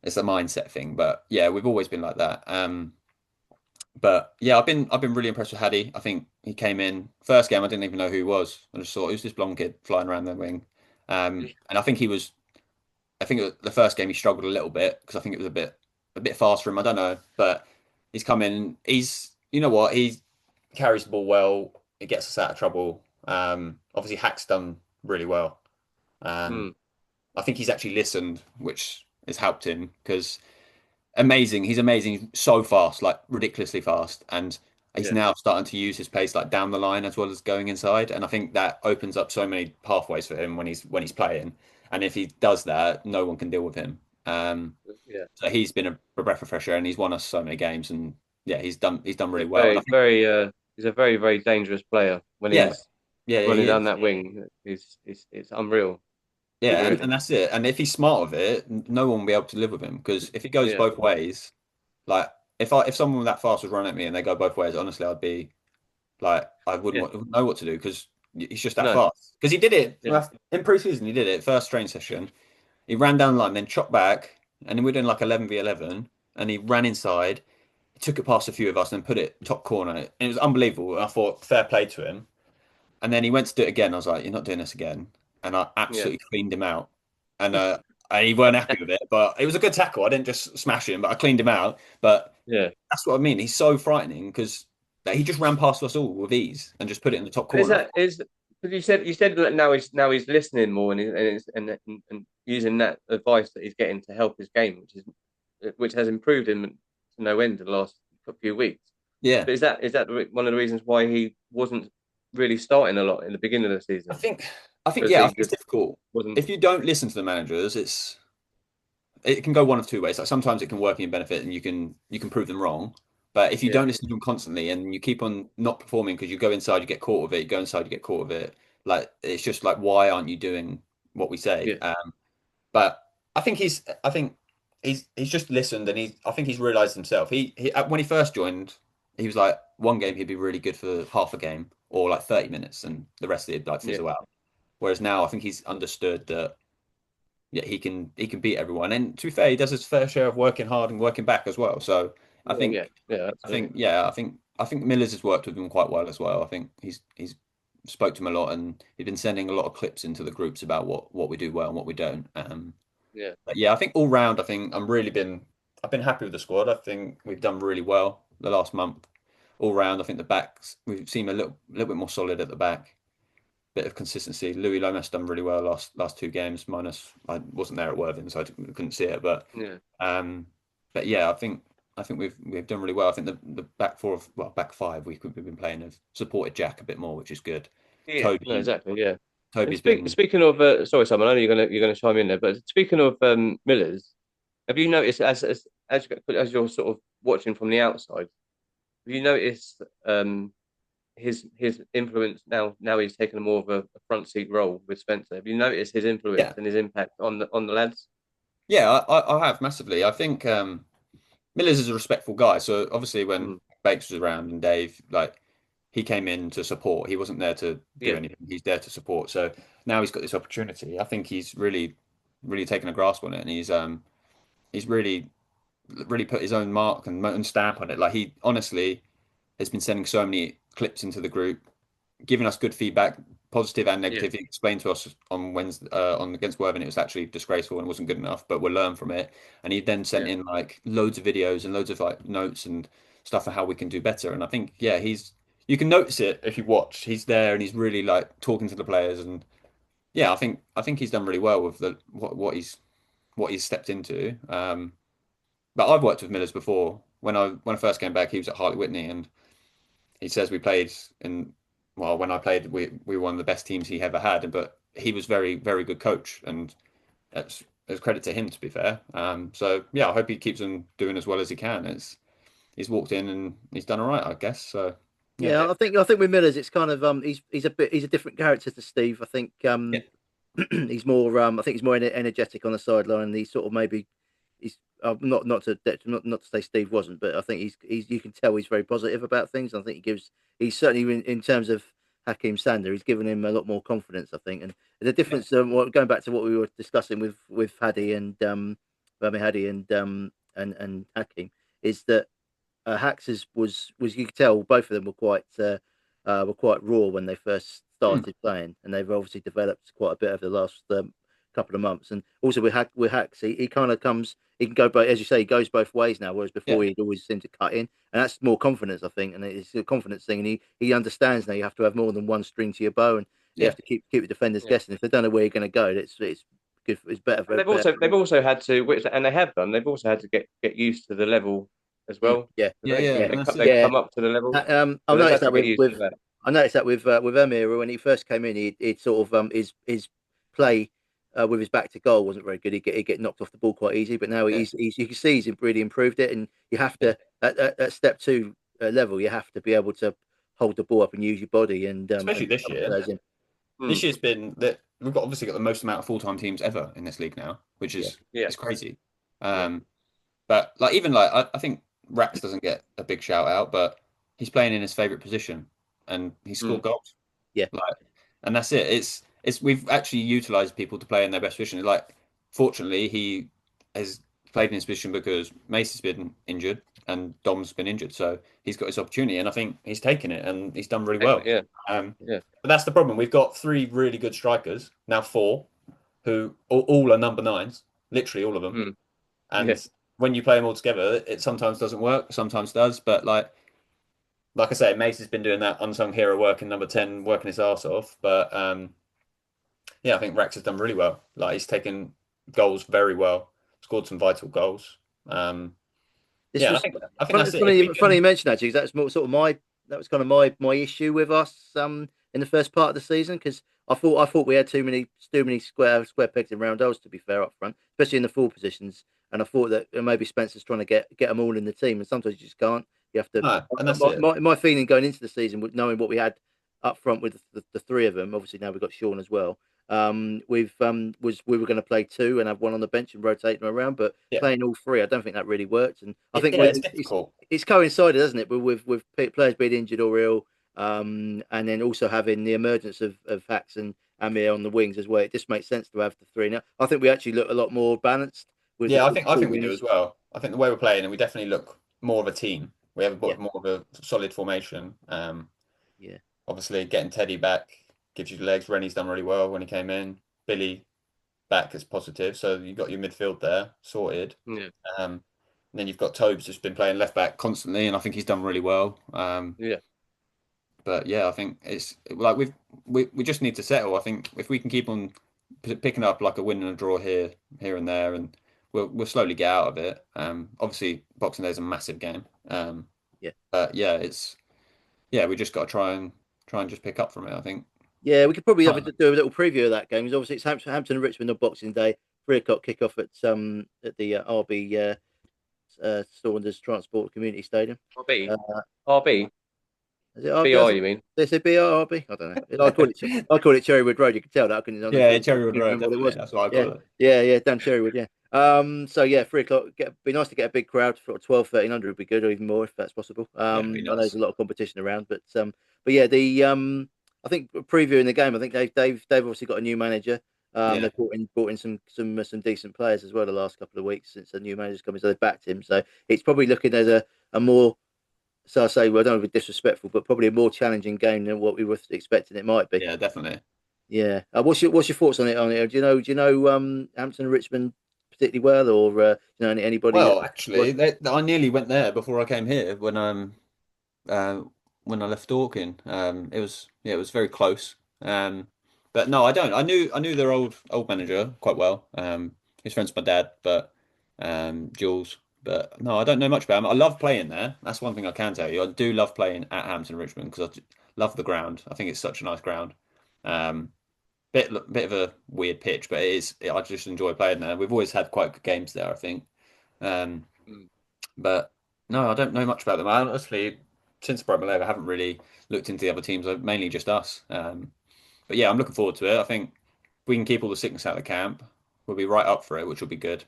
it's a mindset thing. But yeah, we've always been like that. But yeah, I've been really impressed with Haddy. I think he came in first game. I didn't even know who he was. I just thought who's this blonde kid flying around the wing. And I think he was. I think the first game he struggled a little bit because I think it was a bit fast for him. I don't know, but he's come in. He's you know what he carries the ball well. It gets us out of trouble. Obviously Hack's done really well. Um, Mm, I think he's actually listened, which has helped him because amazing. He's amazing. He's so fast, like ridiculously fast, and he's yeah. now starting to use his pace like down the line as well as going inside. And I think that opens up so many pathways for him when he's playing. And if he does that, no one can deal with him. Yeah. So he's been a breath of fresh air, and he's won us so many games. And yeah, he's done really He's well. And I think he's a very, very dangerous player when yeah, he's yeah, running he down is. that wing. It's unreal. It Yeah, really. and that's it. And if he's smart with it, no one will be able to live with him because if he goes Yeah. both ways, like if someone that fast was running at me and they go both ways, honestly, I'd be like Yeah. wouldn't know what to do because he's just that No. fast. Because he did it Yeah. in pre-season. He did it first training session. He ran down the line, then chopped back, and then we're doing like 11v11, and he ran inside. He took it past a few of us and put it top corner. And it was unbelievable. And I thought fair play to him. And then he went to do it again. I was like, "You're not doing this again." And I Yeah. absolutely cleaned him out. And he weren't happy with it, but it was a good tackle. I didn't just smash him, but I cleaned him out. But Yeah. that's what I mean. He's so frightening because he just ran past us all with ease and just put it in the top Is corner. that is But you said that now he's listening more and using that advice that he's getting to help his game, which has improved him to no end in the last few weeks. Yeah, But is that one of the reasons why he wasn't really starting a lot in the beginning of the I season? think Or is yeah, I he think it's just difficult wasn't? if you don't listen to the managers. It can go one of two ways. Like sometimes it can work in your benefit and you can prove them wrong. But if you Yeah, don't listen to them constantly and you keep on not performing because you go inside, you get caught with it. You go inside, you get caught with it. Like it's just like why aren't you doing what we say? yeah, But I think he's just listened and I think he's realized himself. He when he first joined, he was like one game he'd be really good for half a game or like 30 minutes and the rest of it like yeah, fizzle out. Whereas now I think he's understood that yeah, he can beat everyone. And to be fair, he does his fair share of working hard and working back as well. So yeah, yeah, absolutely. I think Millers has worked with him quite well as well. I think he's spoke to him a lot and he's been sending a lot of clips into the groups about what we do well and what we don't. Yeah, But yeah, I think all round, I think I've been happy with the squad. I think we've done really well the last month. All round, I think the backs we've seen a little bit more solid at the back, bit of consistency. Louis Lomas done really well last two games. Minus I wasn't there at Worthing, so I couldn't see it. yeah, Um, but yeah, I think we've done really well. I think the back four of well back five we've been playing have supported Jack a bit more, which is good. yeah. No, Toby exactly. Yeah. And Toby's been speaking of, sorry, Simon, I know you're gonna chime in there, but speaking of Millers, have you noticed as you're sort of watching from the outside, have you noticed his influence now he's taken more of a front seat role with Spencer? Have you noticed his influence yeah and his impact on the lads? yeah I have massively. I think Miller's is a respectful guy. So obviously when Mm, Bakes was around and Dave like he came in to support. He wasn't there to do yeah, anything. He's there to support. So now he's got this opportunity. I think he's really taken a grasp on it, and he's really put his own mark and stamp on it. Like he honestly has been sending so many clips into the group, giving us good feedback, positive and yeah, negative. He explained to us on Wednesday on against Worthing it was actually disgraceful and wasn't good enough, but we'll learn from it. And he then sent yeah, in like loads of videos and loads of like notes and stuff on how we can do better. And I think yeah, he's you can notice it if you watch. He's there and he's really like talking to the players and yeah, I think he's done really well with the what he's what he's stepped into. But I've worked with Millers before. When I first came back, he was at Hartley Whitney, and he says we played in. Well, when I played, we were one of the best teams he ever had. But he was very very good coach, and it's credit to him, to be fair. So yeah, I hope he keeps on doing as well as he can. He's walked in and he's done all right, I guess. So yeah, Yeah, I think with Millers, it's kind of he's a different character to Steve. I think yeah, he's more I think he's more energetic on the sideline. And he's sort of maybe he's not to say Steve wasn't, but I think he's you can tell he's very positive about things. I think he's certainly in terms of Hakeem Sander, he's given him a lot more confidence. I think, and the difference going back to what we were discussing with Hadi and Hadi and Hakeem is that Hacks was you could tell both of them were quite raw when they first started playing, and they've obviously developed quite a bit over the last couple of months. And also with Hacks, he kind of he can go both, as you say, he goes both ways now, whereas before he'd always seemed to cut in, and that's more confidence, I think, and it's a confidence thing. And he understands now you have to have more than one string to your bow, and you have to keep the defenders guessing. If they don't know where you're going to go, it's good. It's better. And they've also had to, and they have done. They've also had to get used to the level as well. Yeah. They come up to the level. I noticed that with Emir when he first came in, he'd sort of his play with his back to goal wasn't very good. He'd get knocked off the ball quite easy, but now he's you can see he's really improved it. And you have to at step 2 level, you have to be able to hold the ball up and use your body. And especially this year. This year's been that we've obviously got the most amount of full-time teams ever in this league now, which is it's crazy. But I think Rax doesn't get a big shout out, but he's playing in his favorite position and he scored goals. Yeah, and that's it. It's we've actually utilized people to play in their best position. Fortunately, he has played in his position because Mace has been injured and Dom's been injured, so he's got his opportunity, and I think he's taken it and he's done really well. But that's the problem. We've got 3 really good strikers now, 4 who all are number 9s, literally all of them, and when you play them all together, it sometimes doesn't work, sometimes does. But like I say, Mace has been doing that unsung hero work in number 10, working his arse off. But I think Rax has done really well. Like he's taken goals very well, scored some vital goals. I think that's it. Funny you mention that, because that's more sort of that was kind of my issue with us in the first part of the season, because I thought we had too many square pegs in round holes, to be fair, up front, especially in the full positions. And I thought that maybe Spencer's trying to get them all in the team, and sometimes you just can't. You have to. My feeling going into the season, with knowing what we had up front with the 3 of them, obviously now we've got Sean as well. We were going to play 2 and have 1 on the bench and rotate them around, but playing all 3, I don't think that really worked. And I think it's coincided, hasn't it, with players being injured or ill, and then also having the emergence of Hacks and Amir on the wings as well. It just makes sense to have the 3 now. I think we actually look a lot more balanced. I think we do as well. I think the way we're playing, and we definitely look more of a team. We have more of a solid formation. Obviously getting Teddy back gives you the legs. Rennie's done really well when he came in. Billy back is positive, so you've got your midfield there sorted. And then you've got Tobes, who's been playing left back constantly, and I think he's done really well. But I think it's like we just need to settle. I think if we can keep on picking up like a win and a draw here and there, and we'll slowly get out of it. Obviously Boxing Day is a massive game. We just got to try and just pick up from it, I think. Yeah, we could probably do a little preview of that game. Because obviously it's Hampton and Richmond on Boxing Day, 3:00 kickoff at the RB Saunders Transport Community Stadium. RB. Is it RB? BR, you mean? They say BR, RB? I don't know. I call it Cherrywood Road. You can tell that. Cherrywood Road. That's what I call it. Yeah, damn Cherrywood. Yeah. 3:00. Be nice to get a big crowd for 1,200-1,300 would be good, or even more if that's possible. I know there's a lot of competition around, but I think previewing the game, I think they've obviously got a new manager. They've brought in some decent players as well the last couple of weeks since the new manager's come in, so they've backed him. So it's probably looking as a more, so I say, I don't want to be disrespectful, but probably a more challenging game than what we were expecting it might be. Yeah, definitely. Yeah. What's your thoughts on it? Do you know Hampton and Richmond particularly well, or anybody? Well, actually, I nearly went there before I came here when I left Dorking. It was very close. But no, I don't. I knew their old manager quite well. He's friends with my dad, but Jules. But no, I don't know much about him. I love playing there. That's one thing I can tell you. I do love playing at Hampton Richmond because love the ground. I think it's such a nice ground. Um, bit of a weird pitch, but it is. I just enjoy playing there. We've always had quite good games there, I think. Um, but no, I don't know much about them. I honestly, since I broke my leg, I haven't really looked into the other teams. Mainly just us. But yeah, I'm looking forward to it. I think if we can keep all the sickness out of the camp, we'll be right up for it, which will be good.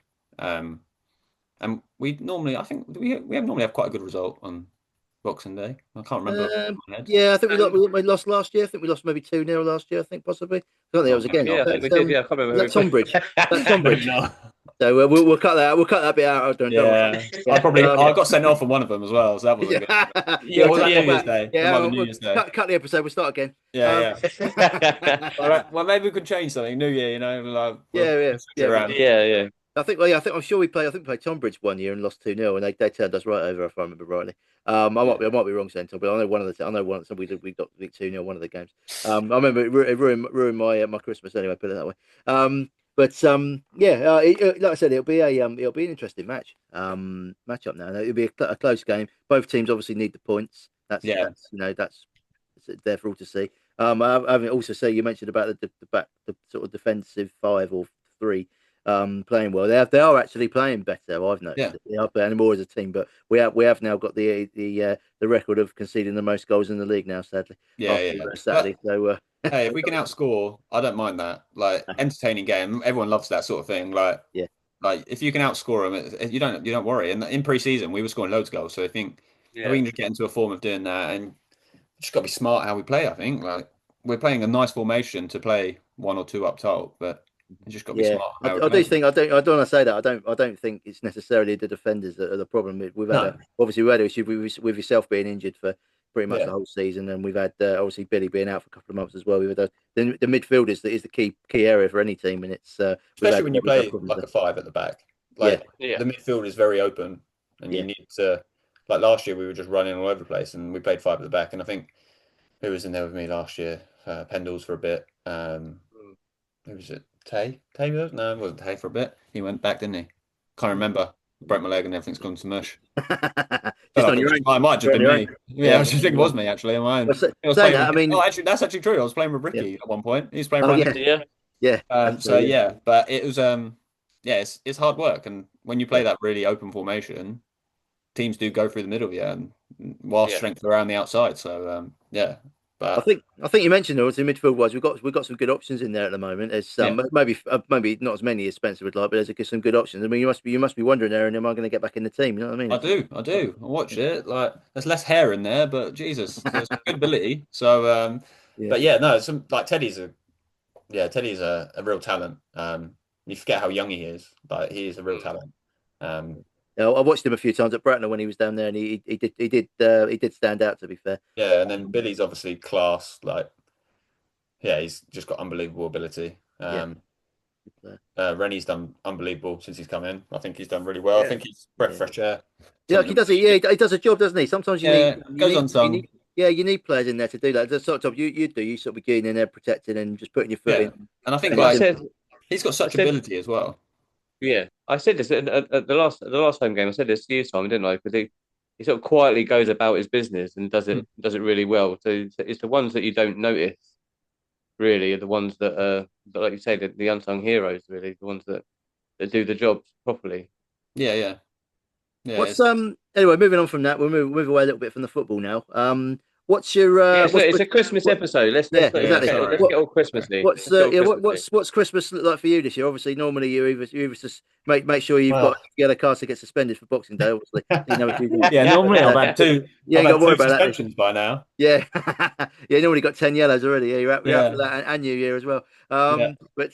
And we normally, I think we normally have quite a good result on Boxing Day. I can't remember off the top of my head. Yeah, I think we lost last year. I think we lost maybe 2-0 last year. I think possibly. I don't think it was again. Yeah, I think we did. Yeah, I can't remember. That's Tonbridge. That's Tonbridge. No. So we'll cut that. We'll cut that bit out. Don't Yeah, I got sent off on one of them as well, so that wasn't good. Yeah, was that yeah, New Year's Day? yeah. New Year's Day. Cut the episode. We'll start again. Yeah. All right. Well, maybe we could change something. New Year, like Yeah. I think. Well, yeah, I think. I'm sure we played. I think we played Tonbridge one year and lost 2-0, and they turned us right over if I remember rightly. I might be wrong saying Tom, but I know one of the we got 2-0 one of the games. I remember it ruined my Christmas anyway. Put it that way. Like I said, it'll be an interesting matchup now. It'll be a close game. Both teams obviously need the points. That's there for all to see. I also say you mentioned about the sort of defensive 5 or 3 playing well. They are actually playing better. I've noticed. They are playing more as a team, but we have now got the record of conceding the most goals in the league now. Sadly, Sadly, so. Hey, if we can outscore, I don't mind that. Like entertaining game, everyone loves that sort of thing. Like if you can outscore them, you don't worry. And in pre-season, we were scoring loads of goals, so I think if we can just get into a form of doing that, and just got to be smart how we play. I think like we're playing a nice formation to play 1 or 2 up top, but you just got to be smart. I don't want to say that. I don't think it's necessarily the defenders that are the problem. We've had obviously we had issue with yourself being injured for pretty much the whole season, and we've had obviously Billy being out for a couple of months as well. We've had the midfielders that is the key area for any team, and it's especially when you play like a 5 at the back. The midfield is very open, and you need to. Like last year, we were just running all over the place, and we played 5 at the back. And I think who was in there with me last year? Pendles for a bit. Who was it? Tay? No, it wasn't Tay for a bit. He went back, didn't he? Can't remember. Broke my leg and everything's gone to mush. I might have been me. Yeah, I just think it was me actually. Actually, that's actually true. I was playing with Ricky at one point. He was playing right. But it was it's hard work, and when you play that really open formation, teams do go through the middle, and while strength around the outside. So But I think you mentioned also midfield wise, we've got some good options in there at the moment. There's maybe not as many as Spencer would like, but there's some good options. I mean, you must be wondering, Aaron, am I going to get back in the team? You know what I mean? I do. I watch it. Like there's less hair in there, but Jesus, there's good ability. So, but some like Teddy's a real talent. You forget how young he is, but he is a real talent. I watched him a few times at Bracknell when he was down there, and he did stand out, to be fair. Yeah, and then Billy's obviously class. Like, he's just got unbelievable ability. Rennie's done unbelievable since he's come in. I think he's done really well. I think he's breath fresh air. Yeah, he does. He does a job, doesn't he? Sometimes you need players in there to do that. The sort of job you do. You sort of be getting in there, protecting, and just putting your foot in. And I think he's got such ability as well. Yeah, I said this at the last home game. I said this year's time, didn't I? Because he sort of quietly goes about his business and does it really well. So it's the ones that you don't notice, really, are the ones that like you say, the unsung heroes, really, the ones that do the job properly. Yeah. What's anyway? Moving on from that, we'll move away a little bit from the football now. What's your? It's a Christmas episode. Let's get all Christmassy. What's Christmas look like for you this year? Obviously, normally you either just make sure you've got yellow cards to get suspended for Boxing Day. Obviously, normally I've had 2. Yeah, you got to worry about suspensions by now. Yeah, normally got 10 yellows already. Yeah, you're out for that and New Year as well. But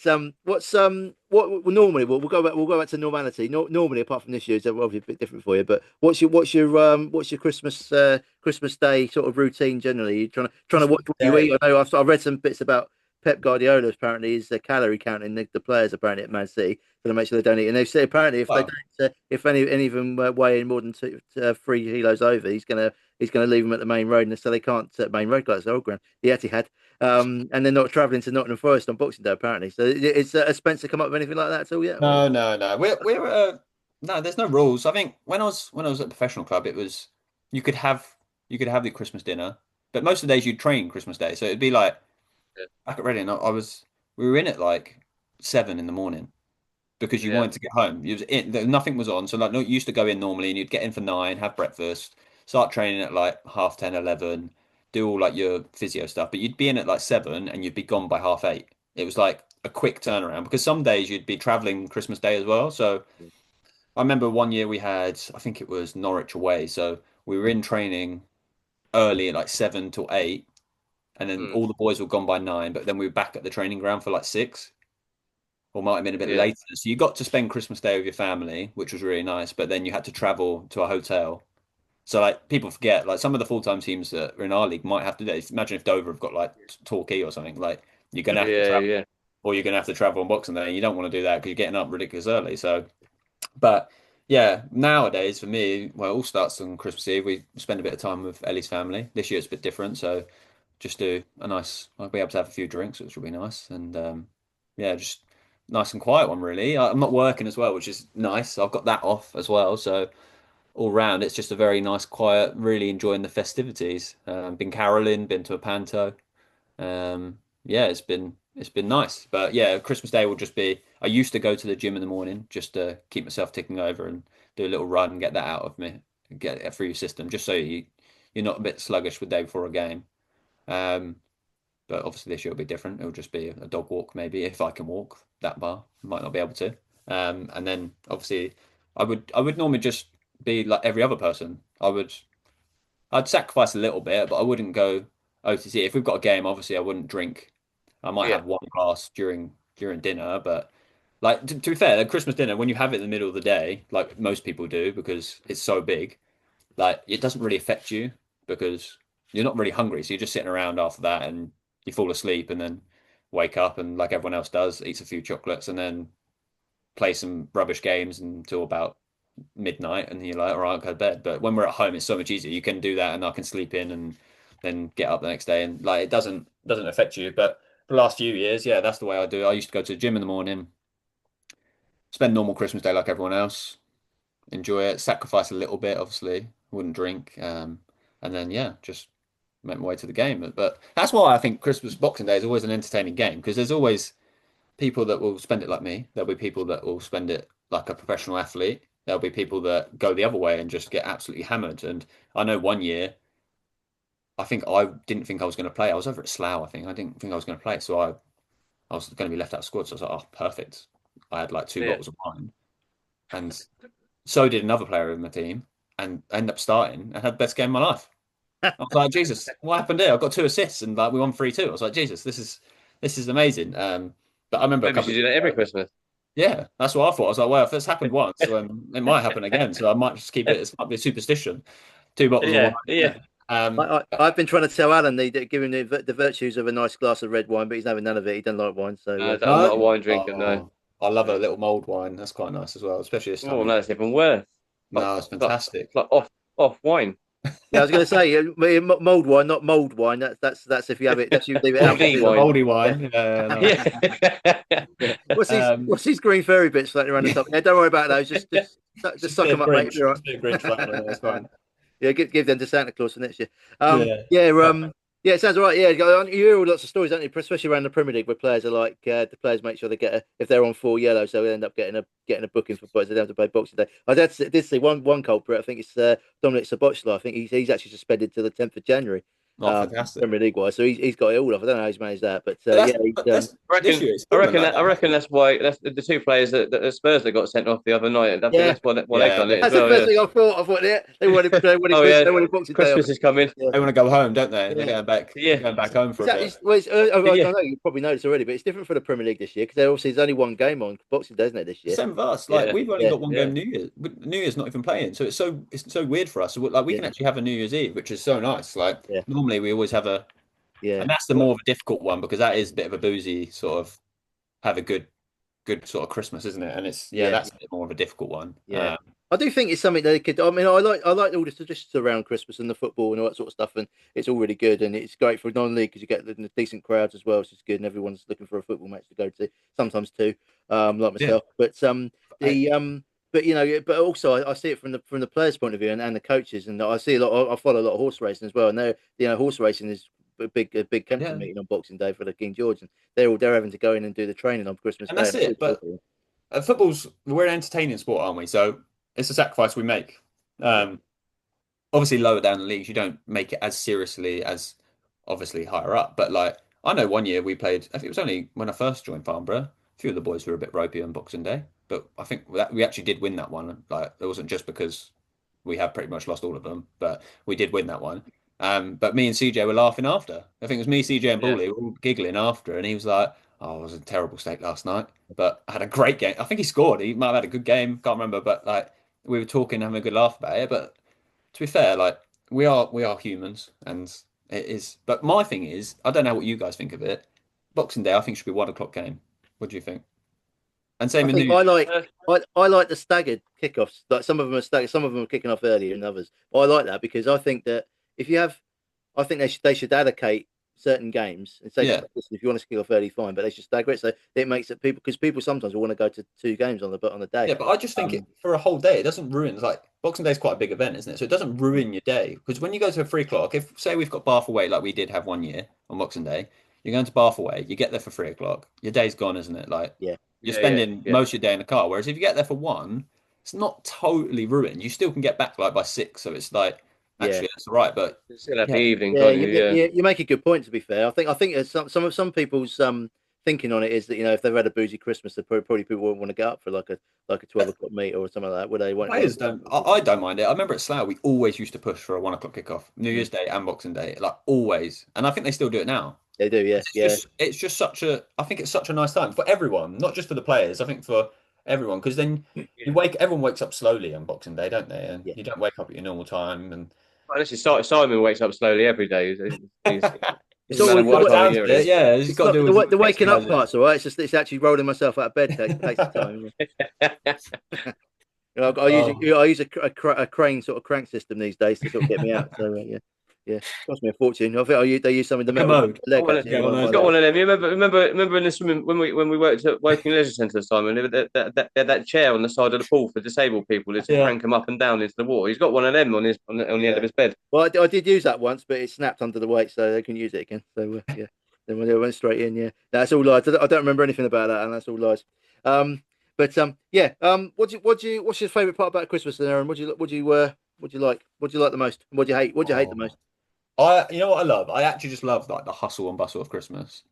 what normally we'll go back to normality. Normally, apart from this year, it's obviously a bit different for you. But what's your Christmas Day sort of routine generally? You trying to watch what you eat? I know I've read some bits about Pep Guardiola apparently is calorie counting the players apparently at Man City to make sure they don't eat. And they've said apparently if they don't, if any of them weigh in more than 3 kilos over, he's gonna leave them at the main road, and so they can't main road guys. Old ground, the Etihad, and they're not travelling to Nottingham Forest on Boxing Day apparently. So it's Spencer come up with anything like that at all yet? No. No. There's no rules. I think when I was at a professional club, it was you could have the Christmas dinner, but most of the days you'd train Christmas Day, so it'd be like back at Reading. We were in at like 7 in the morning because you wanted to get home. Nothing was on, so like no, you used to go in normally and you'd get in for 9, have breakfast, start training at like 10:30, 11, do all like your physio stuff, but you'd be in at like 7 and you'd be gone by 8:30. It was like a quick turnaround because some days you'd be traveling Christmas Day as well. So I remember one year we had, I think it was Norwich away, so we were in training early at like 7 till 8, and then all the boys were gone by 9, but then we were back at the training ground for like 6, or might have been a bit later. So you got to spend Christmas Day with your family, which was really nice, but then you had to travel to a hotel. So like people forget, like some of the full-time teams that are in our league might have to do. Imagine if Dover have got like Torquay or something, like you're gonna have to travel, or you're gonna have to travel on Boxing Day, and you don't want to do that because you're getting up ridiculous early. So, but yeah, nowadays for me, well, it all starts on Christmas Eve. We spend a bit of time with Ellie's family. This year it's a bit different, so just do I'll be able to have a few drinks, which will be nice, and just nice and quiet one really. I'm not working as well, which is nice. I've got that off as well, so all round it's just a very nice, quiet. Really enjoying the festivities. Been caroling, been to a panto. It's been nice. But yeah, Christmas Day will just be. I used to go to the gym in the morning just to keep myself ticking over and do a little run and get that out of me, get it through your system, just so you're not a bit sluggish the day before a game. But obviously this year will be different. It'll just be a dog walk, maybe, if I can walk that bar. Might not be able to. And then obviously I would normally just be like every other person. I'd sacrifice a little bit, but I wouldn't go OTC. If we've got a game, obviously I wouldn't drink. I might have one glass during dinner, but like to be fair, the Christmas dinner, when you have it in the middle of the day, like most people do, because it's so big, like it doesn't really affect you because you're not really hungry. So you're just sitting around after that and you fall asleep and then wake up and like everyone else does, eats a few chocolates and then play some rubbish games until about midnight, and you're like, all right, I'll go to bed. But when we're at home, it's so much easier. You can do that and I can sleep in and then get up the next day, and like it doesn't affect you. But the last few years, that's the way I do it. I used to go to the gym in the morning, spend normal Christmas Day like everyone else, enjoy it, sacrifice a little bit, obviously, wouldn't drink, and then just make my way to the game. But that's why I think Christmas Boxing Day is always an entertaining game, because there's always people that will spend it like me. There'll be people that will spend it like a professional athlete. There'll be people that go the other way and just get absolutely hammered. And I know one year, I didn't think I was going to play. I was over at Slough, I think. I didn't think I was going to play. So I was going to be left out of squad. So I was like, oh, perfect. I had like 2 bottles of wine. And so did another player in my team, and I ended up starting and had the best game of my life. I was like, Jesus, what happened there? I got 2 assists and like we won 3-2. I was like, Jesus, this is amazing. But I remember maybe you should do that every Christmas. Yeah, that's what I thought. I was like, well, if this happened once, it might happen again. So I might just keep it. It might be a superstition. 2 bottles of wine. Yeah. I've been trying to tell Alan give him the virtues of a nice glass of red wine, but he's having none of it. He doesn't like wine, so I'm not a wine drinker. No, I love a little mulled wine. That's quite nice as well, especially this time. Oh no, it's even worse. No, it's fantastic. Like off wine. Yeah, I was going to say mulled wine, not mulled wine. That's if you have it. That's you leave it out. Moldy wine. What's these green fairy bits floating around the top? Yeah, don't worry about those. Just suck them up, mate. You're right. That's fine. Yeah, give them to Santa Claus for next year. It sounds all right. Yeah, you hear lots of stories, don't you? Especially around the Premier League, where players are like, the players make sure they get if they're on 4 yellow, so they end up getting a booking for boys. They don't have to play Boxing Day. I did see one culprit. I think it's Dominic Szoboszlai. I think he's actually suspended till the 10th of January. Fantastic. Premier League wise, so he's got it all off. I don't know how he's managed that, but I reckon that's why that's the 2 players that Spurs that got sent off the other night. That's why they've done it. That's the first thing I thought. I thought they wanted Boxing Day. Christmas is coming. Yeah. They want to go home, don't they? They're going back. Yeah, going back home for a bit. I know you probably noticed already, but it's different for the Premier League this year because obviously there's only one game on Boxing Day, isn't it? This year, same with us. Like we've only got one game New Year's. New Year's not even playing, so it's so weird for us. So like we can actually have a New Year's Eve, which is so nice. Like normally we always have a Yeah. And that's the more of a difficult one because that is a bit of a boozy sort of have a good sort of Christmas, isn't it? And it's that's a bit more of a difficult one. Yeah. I do think it's something that they could. I mean, I like all the traditions around Christmas and the football and all that sort of stuff, and it's all really good, and it's great for non-league because you get the decent crowds as well, which is good, and everyone's looking for a football match to go to. Sometimes two, like myself. But but but also I see it from the players' point of view and the coaches, and I see a lot. I follow a lot of horse racing as well, and horse racing is a big Kempton meeting on Boxing Day for the King George, and they're having to go in and do the training on Christmas and Day. that's it. But we're an entertaining sport, aren't we? So it's a sacrifice we make. Obviously, lower down the leagues, you don't make it as seriously as obviously higher up. But like, I know one year we played. I think it was only when I first joined Farnborough. A few of the boys were a bit ropey on Boxing Day, but I think that we actually did win that one. Like, it wasn't just because we have pretty much lost all of them, but we did win that one. But me and CJ were laughing after. I think it was me, CJ, and Bully were all giggling after, and he was like, "Oh, it was a terrible state last night, but I had a great game. I think he scored. He might have had a good game. Can't remember, but like we were talking, having a good laugh about it. But to be fair, like we are humans, and it is. But my thing is, I don't know what you guys think of it. Boxing Day, I think should be 1 o'clock game. What do you think? And same in New I Year. like the staggered kickoffs. Like some of them are staggered, some of them are kicking off earlier than others. But I like that because I think that if you have, I think they should allocate certain games and say, listen, if you want to kick off early, fine, but they should stagger it so it makes it because people sometimes will want to go to 2 games on the day. Yeah, but I just think for a whole day, it doesn't ruin. Like Boxing Day is quite a big event, isn't it? So it doesn't ruin your day because when you go to a 3 o'clock, if say we've got Bath away like we did have one year on Boxing Day, you're going to Bath away, you get there for 3 o'clock, your day's gone, isn't it? Like you're spending most of your day in the car. Whereas if you get there for 1, it's not totally ruined. You still can get back like by 6, so it's like actually that's all right. But you still have the evening, you make a good point. To be fair, I think some people's thinking on it is that if they've had a boozy Christmas, they probably people won't want to get up for like a 12 o'clock meet or something like that. Would they? Players don't. I don't mind it. I remember at Slough we always used to push for a 1 o'clock kickoff, New Year's Day and Boxing Day, like always. And I think they still do it now. They do, It's just such a. I think it's such a nice time for everyone, not just for the players. I think for everyone because then everyone wakes up slowly on Boxing Day, don't they? And you don't wake up at your normal time. And honestly, Simon wakes up slowly every day. It's always he's got to do the waking up part's all right. It's actually rolling myself out of bed takes time. I use a crane sort of crank system these days to sort of get me out. So yeah, cost me a fortune. I think they use some of the commode. Got one of them. You remember in the swimming when we worked at Woking Leisure Centre, Simon, that chair on the side of the pool for disabled people to crank them up and down into the water. He's got one of them on the end of his bed. Well, I did use that once, but it snapped under the weight, so they can use it again. So then when they went straight in, that's all lies. I don't remember anything about that, and that's all lies. What's your favourite part about Christmas, then, Aaron? What do you like? What do you like the most? What do you hate? What do you hate the most? You know what I love? I actually just love like the hustle and bustle of Christmas.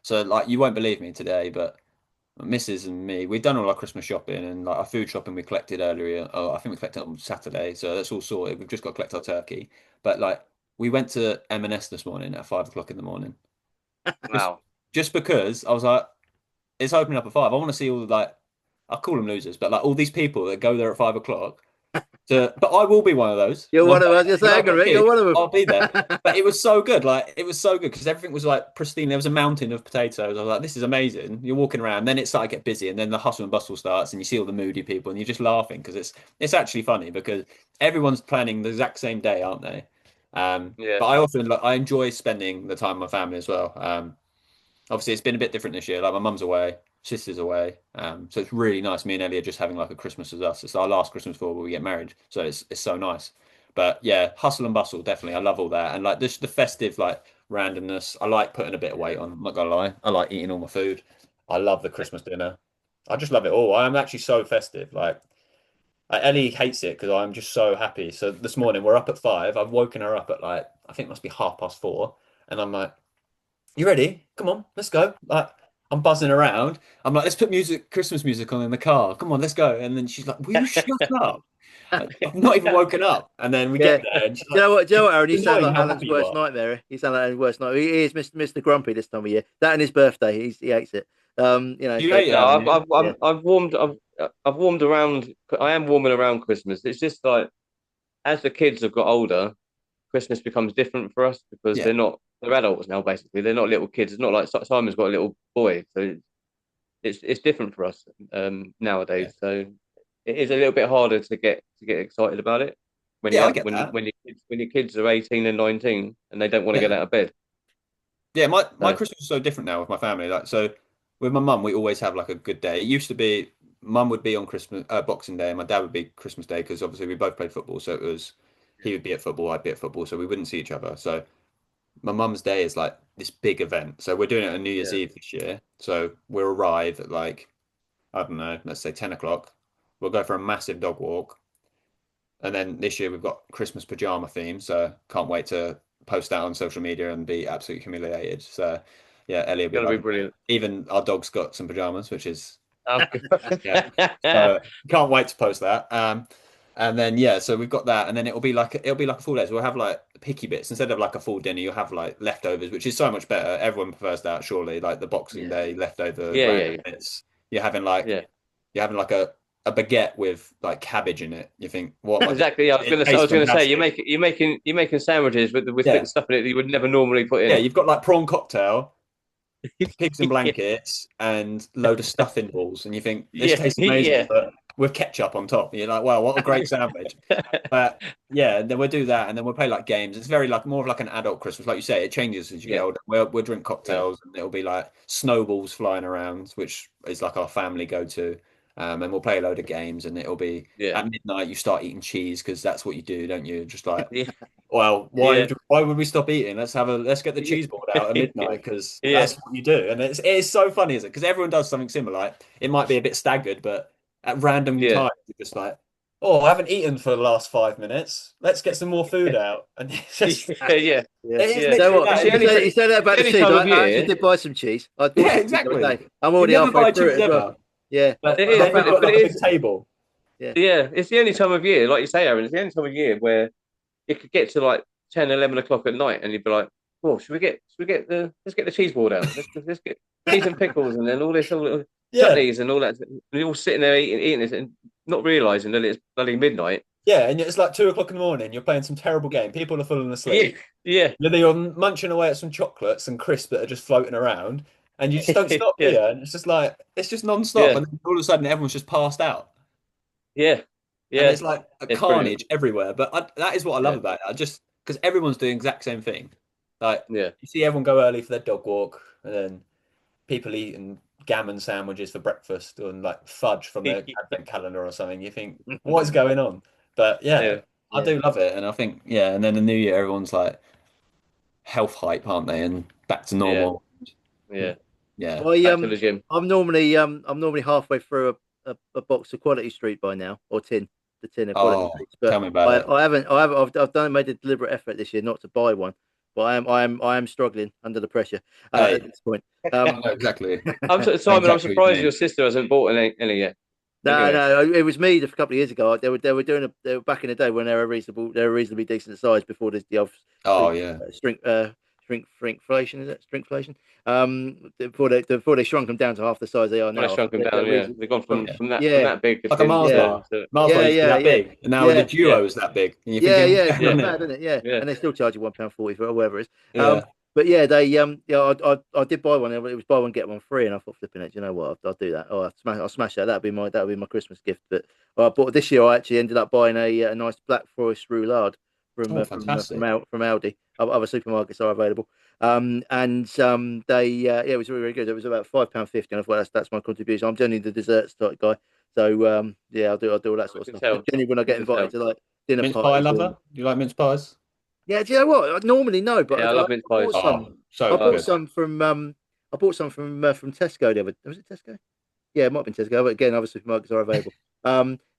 So like you won't believe me today, but Mrs. and me, we've done all our Christmas shopping and like our food shopping we collected earlier. Oh, I think we collected on Saturday, so that's all sorted. We've just got to collect our turkey. But like we went to M&S this morning at 5 o'clock in the morning. Wow. Just because I was like, it's opening up at 5. I want to see all I call them losers, but like all these people that go there at 5 o'clock. But I will be one of those. You're one of us. You're one of them. I'll be there. But it was so good. Like it was so good because everything was like pristine. There was a mountain of potatoes. I was like, this is amazing. You're walking around. Then it started to get busy, and then the hustle and bustle starts, and you see all the moody people, and you're just laughing because it's actually funny because everyone's planning the exact same day, aren't they? But I enjoy spending the time with my family as well. Obviously, it's been a bit different this year. Like my mum's away, sister's away, so it's really nice. Me and Ellie are just having like a Christmas with us. It's our last Christmas before we get married, so it's so nice. But yeah, hustle and bustle, definitely. I love all that, and like the festive like randomness. I like putting a bit of weight on. I'm not gonna lie. I like eating all my food. I love the Christmas dinner. I just love it all. I'm actually so festive. Like Ellie hates it because I'm just so happy. So this morning we're up at 5. I've woken her up at like I think it must be 4:30, and I'm like, "You ready? Come on, let's go." Like I'm buzzing around. I'm like, let's put Christmas music on in the car. Come on, let's go. And then she's like, will you shut up? I've not even woken up. And then we get there. And she's like, do you know what, Aaron? You sound like Alan's worst nightmare. You sound like Alan's worst nightmare. He is Mr. Grumpy this time of year. That and his birthday, he hates it. I've warmed around. I am warming around Christmas. It's just like as the kids have got older, Christmas becomes different for us because Yeah. they're adults now. Basically, they're not little kids. It's not like Simon's got a little boy, so it's different for us nowadays. So it is a little bit harder to get excited about it when Yeah, I get that. when your kids are 18 and 19 and they don't want to get Yeah. out of bed. Yeah, my So, Christmas is so different now with my family. Like, so with my mum, we always have like a good day. It used to be mum would be on Christmas, Boxing Day, and my dad would be Christmas Day because obviously we both played football. So it was he would be at football, I'd be at football, so we wouldn't see each other. So my mum's day is like this big event. So we're doing it on New Year's Eve this year. So we'll arrive at like, I don't know, let's say 10 o'clock. We'll go for a massive dog walk. And then this year we've got Christmas pajama theme. So can't wait to post that on social media and be absolutely humiliated. So yeah, Ellie will it's be gonna be loving it. brilliant. Even our dog's got some pajamas, which is Yeah. can't wait to post that. And then yeah, so we've got that, and then it'll be like a full day. So we'll have like picky bits instead of like a full dinner. You'll have like leftovers, which is so much better. Everyone prefers that, surely. Like the Boxing Day leftover bits. You're having like a baguette with like cabbage in it. You think what? Exactly. Yeah, I was going to say you're making sandwiches with stuff in it that you would never normally put in. Yeah, you've got like prawn cocktail, pigs in blankets, and load of stuffing balls, and you think this tastes amazing, but with ketchup on top. You're like, wow, what a great sandwich. But yeah, then we'll do that, and then we'll play like games. It's very like more of like an adult Christmas, like you say. It changes as you get older. We'll drink cocktails, and it'll be like snowballs flying around, which is like our family go to. And we'll play a load of games, and it'll be at midnight. You start eating cheese because that's what you do, don't you? Just like, well, why would we stop eating? Let's get the cheese board out at midnight because that's what you do. And it is so funny, is it? Because everyone does something similar. Like, it might be a bit staggered, but at random times, you're just like, oh, I haven't eaten for the last 5 minutes. Let's get some more food out. And it's just, You said that about the cheese. I actually did buy some cheese. Exactly. I'm already halfway through it as well. Yeah, but it is. But it is a big table. Yeah, it's the only time of year, like you say, Aaron. It's the only time of year where it could get to like 10, 11 o'clock at night, and you'd be like, "Oh, let's get the cheese board out. Let's get cheese and pickles, and then all chutneys and all that." And you're all sitting there eating this, and not realizing that it's bloody midnight. Yeah, and it's like 2 o'clock in the morning. You're playing some terrible game. People are falling asleep. Yeah. You're munching away at some chocolates and crisps that are just floating around. And you just don't stop here. And it's just like, it's just non-stop. And then all of a sudden, everyone's just passed out. Yeah. And it's like a carnage everywhere. But that is what I love about it. Just because everyone's doing the exact same thing. Like, you see everyone go early for their dog walk, and then people eating gammon sandwiches for breakfast, and like fudge from their advent calendar or something. You think, what is going on? But I do love it. And I think, and then the new year, everyone's like health hype, aren't they? And back to normal. Yeah. Yeah. I'm normally halfway through a box of Quality Street by now, or the tin of Quality Street. But tell me about it. I've made a deliberate effort this year not to buy one, but I am struggling under the pressure at this point. Exactly. Simon, I'm surprised your sister hasn't bought any yet. No, it was me a couple of years ago. They were doing they were back in the day when they were reasonably decent size before the shrinkflation, is it? Shrinkflation. Before they shrunk them down to half the size they are now. They shrunk them down. They've gone from that big. Like a Mars bar. Mars bar that big, and now the Duo is that big. And it's not bad, isn't it? Yeah, and they still charge you £1.40 for whatever it is. But I did buy one. It was buy one get one free, and I thought, flipping it, you know what? I'll do that. I'll smash that. That'll be my Christmas gift. But I bought this year. I actually ended up buying a nice Black Forest roulade from Aldi. Other supermarkets are available. It was really, really good. It was about £5.50, and I thought that's my contribution. I'm generally the desserts type guy, so I'll do all that sort of stuff. Generally, when I get invited to like dinner mince parties, pie lover. Do you like mince pies? Yeah, do you know what? I normally no, but I love mince pies. I bought some from Tesco the other. Was it Tesco? Yeah, it might have been Tesco. But again, other supermarkets are available.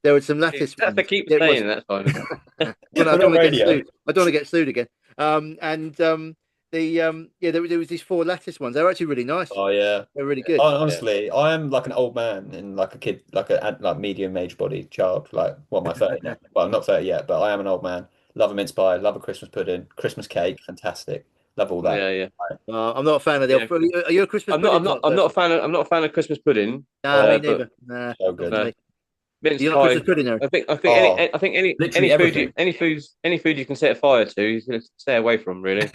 There were some lattice. That's to keep saying. That's fine. I don't want to get sued again. There was these 4 lattice ones. They were actually really nice. Oh yeah, they're really good. Honestly, I am like an old man in like a kid, like a medium age body child. Like, what am I 30 now? Well, I'm not 30 yet, but I am an old man. Love a mince pie. Love a Christmas pudding. Christmas cake, fantastic. Love all that. Yeah. I'm not a fan of the. Are you a Christmas? I'm not a fan of Christmas pudding. No, me neither. Nah, so good. mince You're not pie. Christmas pudding there. I think Literally everything. any food you can set fire to, you can stay away from. Really,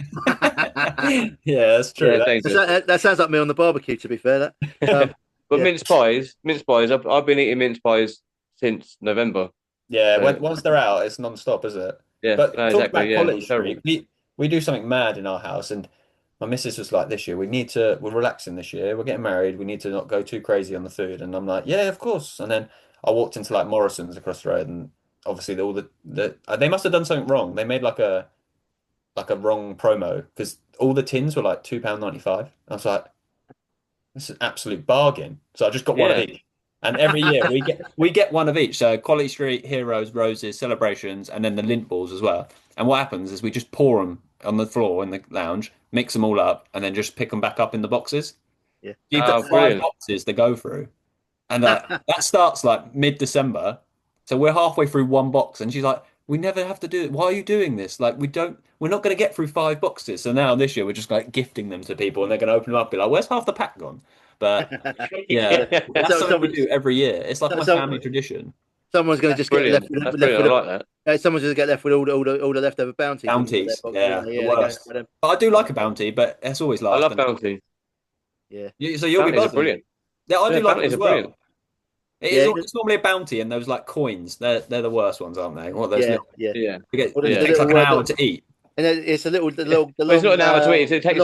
Yeah, that's true. yeah, dangerous. That sounds like me on the barbecue. To be fair, that. But Yeah. mince pies. I've been eating mince pies since November. Yeah, So, once they're out, it's non-stop, isn't it? yeah, But no, talk exactly. about Yeah, Quality terrible. Street. We do something mad in our house, and my missus was like, "This year we're relaxing this year. We're getting married. We need to not go too crazy on the food." And I'm like, "Yeah, of course." And then I walked into like Morrison's across the road, and obviously they must have done something wrong. They made like a wrong promo because all the tins were like £2.95. I was like, "This is an absolute bargain." So I just got one of Yeah. each. And every year we get one of each. So Quality Street, Heroes, Roses, Celebrations, and then the lint balls as well. And what happens is we just pour them on the floor in the lounge, mix them all up, and then just pick them back up in the boxes. Yeah. You've Oh, got five brilliant. boxes to go through, and that starts like mid-December. So we're halfway through one box, and she's like, "We never have to do it. Why are you doing this? Like, we're not going to get through five boxes." So now this year we're just like gifting them to people, and they're going to open them up, and be like, "Where's half the pack gone?" But yeah, that's So something we do every year. It's like my so- family tradition. someone's going to That's just get left brilliant. That's with brilliant. I like that. someone's going to get left with all the leftover bounties. Bounties, yeah, the they're worst. for them. But I do like a bounty, but it's always I last. love bounty. Yeah. So you'll be Bounties are buzzing. brilliant. Yeah, I Yeah, do like it bounties as are well. brilliant. It's normally a bounty and those like coins. They're the worst ones, aren't they? What are those Yeah, little? yeah. Yeah. Well, It Yeah. takes like an little, hour to eat. And then it's the Well, it's not an hour to eat. It takes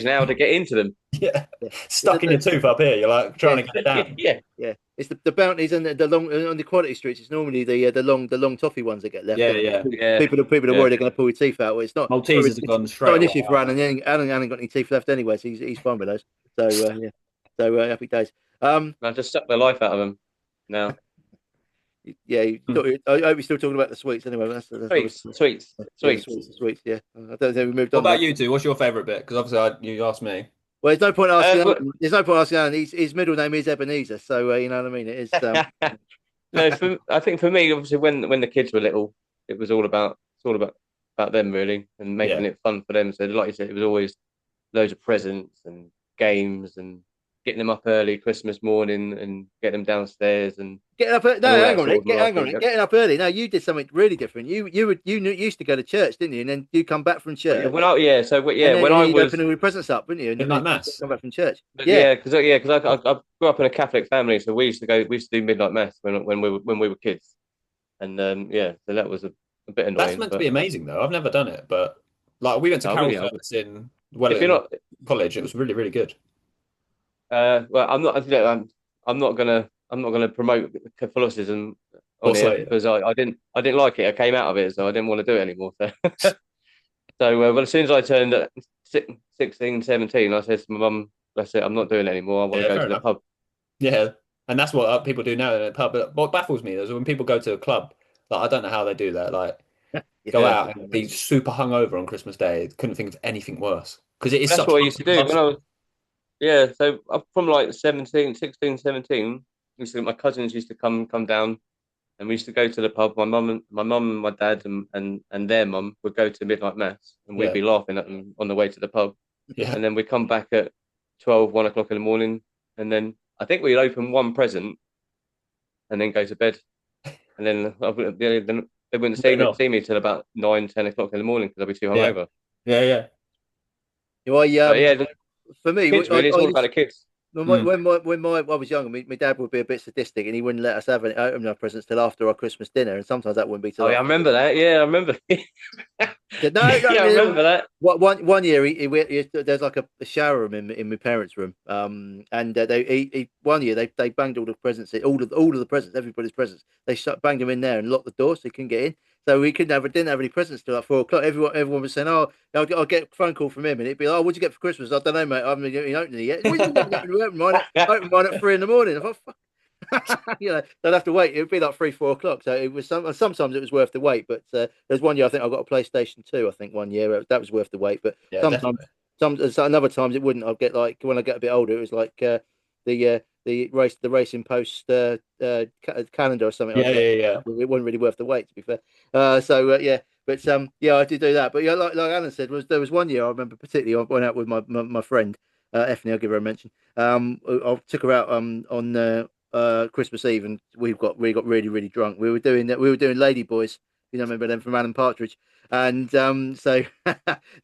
an hour to get into them. Yeah, stuck in your tooth up here. You're like trying to get it down. Yeah. Yeah, it's the bounties and the long on the Quality Streets. It's normally the long toffee ones that get left. Yeah, don't they? yeah. People are Yeah. worried they're going to pull your teeth out. Well, it's not. Maltesers have It's gone not straight an away. issue for Alan. Alan hasn't got any teeth left anyway, so he's fine with those. So yeah, so happy days. I just suck the life out of them now. Yeah, I hope you're still talking about the sweets anyway. That's Sweets. Sweets. Yeah, I don't think we moved What on. about you two? What's your favourite bit? Because obviously you asked me. Well, there's no point asking. but- There's no point asking Alan. His middle name is Ebenezer, so you know what I mean. It is. No, I think for me, obviously, when the kids were little, it was all about them really, and making it fun for them. So, like you said, it was always loads of presents and games and getting them up early Christmas morning and getting them downstairs and Getting up early. No, all hang that on, sort of hang on. malarkey. Getting up early. No, you did something really different. You used to go to church, didn't you? And then you come back from church. When I and then when I you'd was open all your presents up, wouldn't you? And Midnight then mass. come back from church. because I grew up in a Catholic family, so we used to do midnight mass when we were kids, and so that was a bit annoying. That's meant to be amazing though. I've never done it, but like we went to Oh, Carol really? service in If Wellington you're not, College. It was really, really good. well, I'm not gonna promote Catholicism on Or here Slater. because I didn't like it. I came out of it, so I didn't want to do it anymore. So, well, as soon as I turned 16, 17, I said to my mum, "That's it. I'm not doing it anymore. I want to go fair to the enough. pub." Yeah, and that's what people do now in a pub. But what baffles me is when people go to a club. Like I don't know how they do that. Like go Yeah. out and be super hungover on Christmas Day. Couldn't think of anything worse because it is That's such what I used to do fun. when I was. Yeah, so up from like 17, 16, 17, my cousins used to come down, and we used to go to the pub. My mum and my dad and their mum would go to midnight mass, and we'd Yeah. be laughing at them on the way to the pub. Yeah, And then we'd come back at 12, 1 o'clock in the morning, and then I think we'd open one present, and then go to bed, and then they wouldn't see me till about 9, 10 o'clock in the morning because I'd be too hungover. yeah. But yeah, the For me, kids really, it's all about the kids. when I was younger, my dad would be a bit sadistic, and he wouldn't let us open our presents till after our Christmas dinner, and sometimes that wouldn't be till. Oh, yeah, I remember that. Yeah, I remember. No, Yeah, I remember that. One year, there's like a shower room in my parents' room, and one year they banged all the presents, all of the presents, everybody's presents. They banged them in there and locked the door so they couldn't get in. So we didn't have any presents till like 4 o'clock. Everyone was saying, "Oh, I'll get a phone call from him," and it'd be like, "Oh, what'd you get for Christmas?" I don't know, mate. I haven't even opened it yet. We opened mine at 3 in the morning. I thought, fuck. They'd have to wait. It'd be like 3, 4 o'clock. So it was sometimes it was worth the wait. But there's one year I think I got a PlayStation 2. I think one year that was worth the wait. But Yeah, sometimes other times it wouldn't. I'd get like when I get a bit older, it was like the racing post calendar or something. Yeah. It wasn't really worth the wait, to be fair. Yeah. But I did do that. But yeah, like Alan said, there was one year I remember particularly. I went out with my friend Effie. I'll give her a mention. I took her out on Christmas Eve, and we got really really drunk. We were doing Lady Boys. You know, remember them from Alan Partridge? And so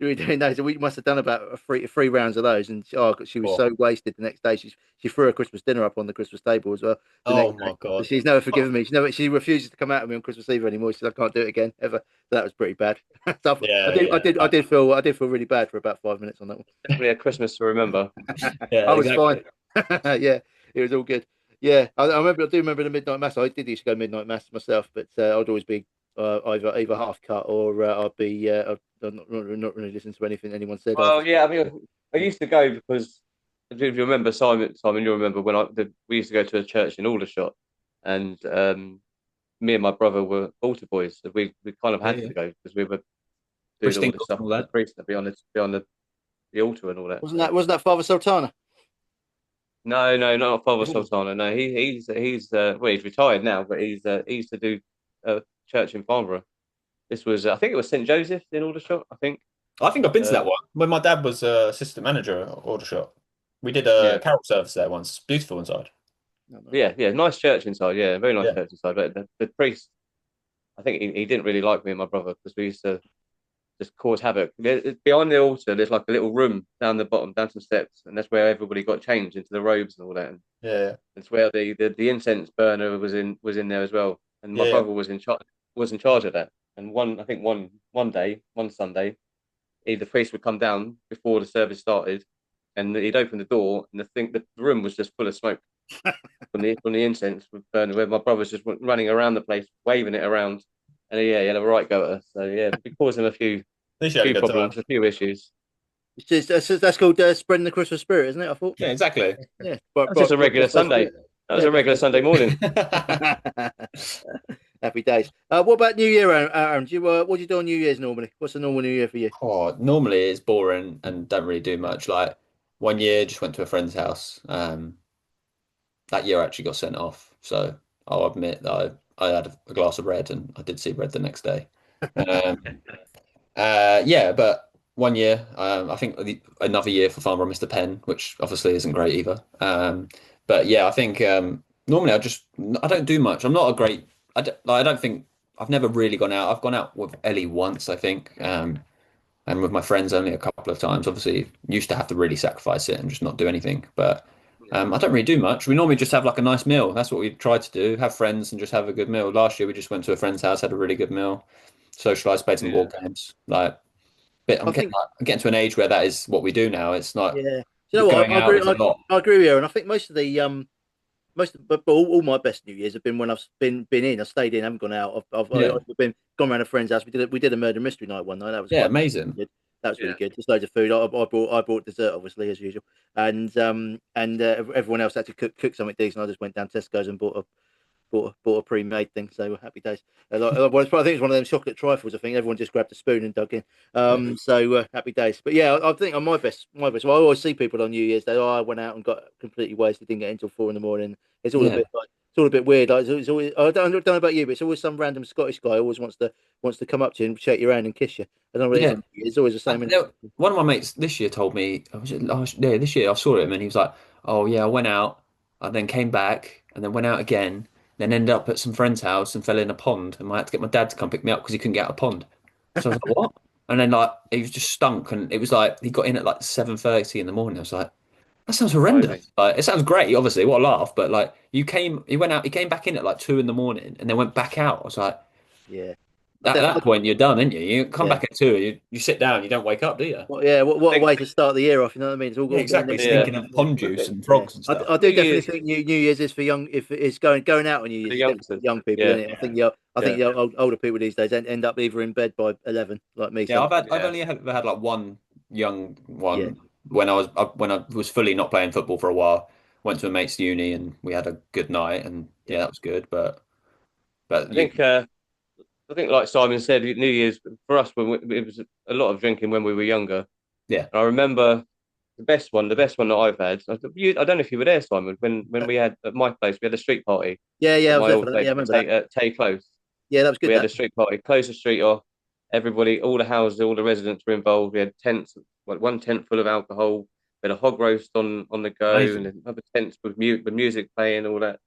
we were doing those. And we must have done about three rounds of those. And she was so wasted the next day. She threw a Christmas dinner up on the Christmas table as well. Oh my God! She's never forgiven me. She refuses to come out with me on Christmas Eve anymore. She said I can't do it again ever. So that was pretty bad. So I did feel really bad for about 5 minutes on that one. Definitely a Christmas to remember. Yeah, I was exactly. fine. Yeah, it was all good. Yeah, I do remember the midnight mass. I did used to go midnight mass myself, but I'd always be either half cut or I'd be I'd not really listen to anything anyone said. Well, yeah, I mean, I used to go because if you remember Simon, you remember when we used to go to a church in Aldershot, and me and my brother were altar boys, so we kind of had to go because we were doing all the stuff with the priest to be on the altar and all that. Wasn't that Father Sultana? No, not Father Sultana. No, he's well, he's retired now, but he used to do a church in Farnborough. This was, I think it was St. Joseph's in Aldershot, I think. I've been to that one when my dad was assistant manager at Aldershot. We did a carol service there once. Beautiful inside. Yeah, nice church inside. Yeah, very nice church inside. But the priest, I think he didn't really like me and my brother because we used to just cause havoc. Behind the altar, there's like a little room down the bottom, down some steps, and that's where everybody got changed into the robes and all that. And it's where the incense burner was in there as well. And my brother was in charge of that. And one day, one Sunday, the priest would come down before the service started, and he'd open the door, and the room was just full of smoke from the incense burner. Where my brother was just running around the place, waving it around, and he had a right go at us. So we caused him a few problems, a few issues. That's called spreading the Christmas spirit, isn't it? I thought. Yeah, exactly. Yeah, That's just a regular Sunday. That was a regular Sunday morning. Happy days. What about New Year, Aaron? What do you do on New Year's normally? What's a normal New Year for you? Oh, normally it's boring and don't really do much. Like one year, just went to a friend's house. That year I actually got sent off, so I'll admit that I had a glass of red and I did see red the next day. But one year, I think another year for Farnborough Mr. Penn, which obviously isn't great either. But yeah, I think normally I don't do much. I'm not a great. I don't think I've never really gone out. I've gone out with Ellie once, I think, and with my friends only a couple of times. Obviously, used to have to really sacrifice it and just not do anything. But I don't really do much. We normally just have like a nice meal. That's what we tried to do. Have friends and just have a good meal. Last year we just went to a friend's house, had a really good meal, socialised, played some board games. I'm getting to an age where that is what we do now. It's not. Yeah. You know what? I agree with you, and I think but all my best New Years have been when I've been in. I stayed in, haven't gone out. I've gone around a friend's house. We did a murder mystery night one night. That was amazing. Good. That was really good. Just loads of food. I bought dessert, obviously, as usual, and everyone else had to cook something decent. I just went down Tesco's and bought a pre-made thing. So happy days. I think it's one of them chocolate trifles. I think everyone just grabbed a spoon and dug in. So happy days. But yeah, I think on my best. Well, I always see people on New Year's Day. I went out and got completely wasted. Didn't get until 4 a.m. It's all it's all a bit weird. Like it's always. I don't know about you, but it's always some random Scottish guy always wants to come up to you and shake your hand and kiss you. I don't know what it is. It's always the same. One of my mates this year told me. Was it last? Yeah, this year I saw him and he was like, "Oh yeah, I went out, I then came back, and then went out again." Then ended up at some friend's house and fell in a pond, and I had to get my dad to come pick me up because he couldn't get out of the pond. So I was like, "What?" And then he was just stunk, and it was like he got in at like 7:30 in the morning. I was like, "That sounds horrendous." Like it sounds great, obviously, what a laugh, but like he came back in at like 2 a.m, and then went back out. I was like, "Yeah." At that point, you're done, aren't you? You come back at 2, you sit down, you don't wake up, do you? What a way to start the year off. You know what I mean? It's all exactly stinking of pond juice and frogs and stuff. I do definitely think New Year's is for young. If it's going out on New Year's, young people. Isn't it? I think older people these days end up either in bed by 11, like me. Yeah, I've only ever had like one young one when I was fully not playing football for a while. Went to a mate's uni and we had a good night, and that was good. But I think, like Simon said, New Year's for us it was a lot of drinking when we were younger. Yeah, and I remember the best one that I've had. I don't know if you were there, Simon, when we had at my place, we had a street party. Yeah, I was there for that. I remember that. Tay Close. Yeah, that was good. We had a street party, closed the street off. Everybody, all the houses, all the residents were involved. We had tents, one tent full of alcohol. We had a hog roast on the go, and other tents with music playing, all that.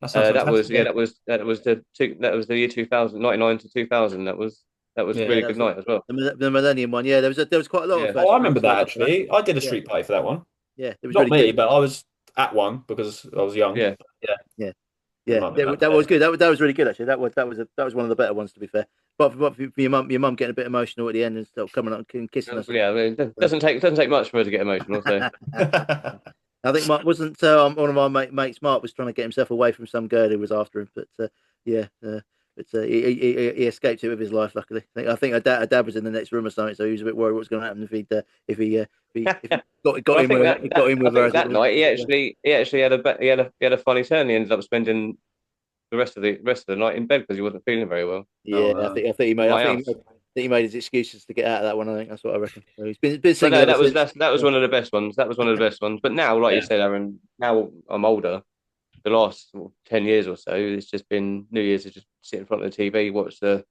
That sounds fantastic. that was the year 2000, 99 to 2000. That was Yeah, really that good was night as well. the Millennium one. Yeah, there was quite a lot Yeah. of. Oh, I remember street that parties after actually. I did a Yeah, street party for that one. yeah, it was Not really me, good. but I was at one because I was young. Yeah. Yeah, Yeah, it yeah, might be that was there. good. That was really good actually. That was one of the better ones to be fair. But for your mum getting a bit emotional at the end and stuff, coming up and kissing us. Yeah, I mean, it doesn't take much for her to get emotional. So I think Mark wasn't one of my mates. Mark was trying to get himself away from some girl who was after him, but yeah, he escaped it with his life. Luckily, I think her dad was in the next room or something, so he was a bit worried what was going to happen if he got I in think with got in I with her. think that night he actually had a funny turn. He ended up spending the rest of the night in bed because he wasn't feeling very well. Yeah, Oh, I think he made his excuses to get out of that one. I think that's what I reckon. So he's been But single no, ever since. that was one of the best ones. That was one of the best ones. But now, like you yeah. said, Aaron, now I'm older. The last 10 years or so, it's just been New Year's. Is just sit in front of the TV, watch the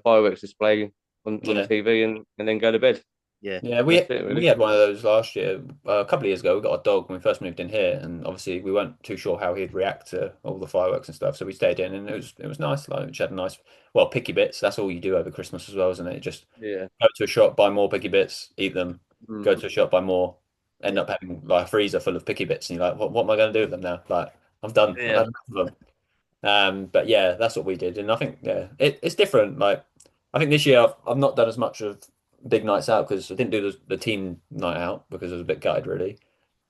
fireworks display on the Yeah. TV, and then go to bed. Yeah, Yeah, That's it, we really. had one of those last year. A couple of years ago, we got a dog when we first moved in here, and obviously we weren't too sure how he'd react to all the fireworks and stuff. So we stayed in, and it was nice. Like, we had a nice, well, picky bits. That's all you do over Christmas as well, isn't it? Just Yeah. go to a shop, buy more picky bits, eat them. Mm. Go to a shop, buy more. End up having like a freezer full of picky bits, and you're like, what am I going to do with them now? Like, I'm done. I've Yeah. had enough of them. But yeah, that's what we did, and I think it's different. Like, I think this year I've not done as much of big nights out because I didn't do the team night out because I was a bit gutted really.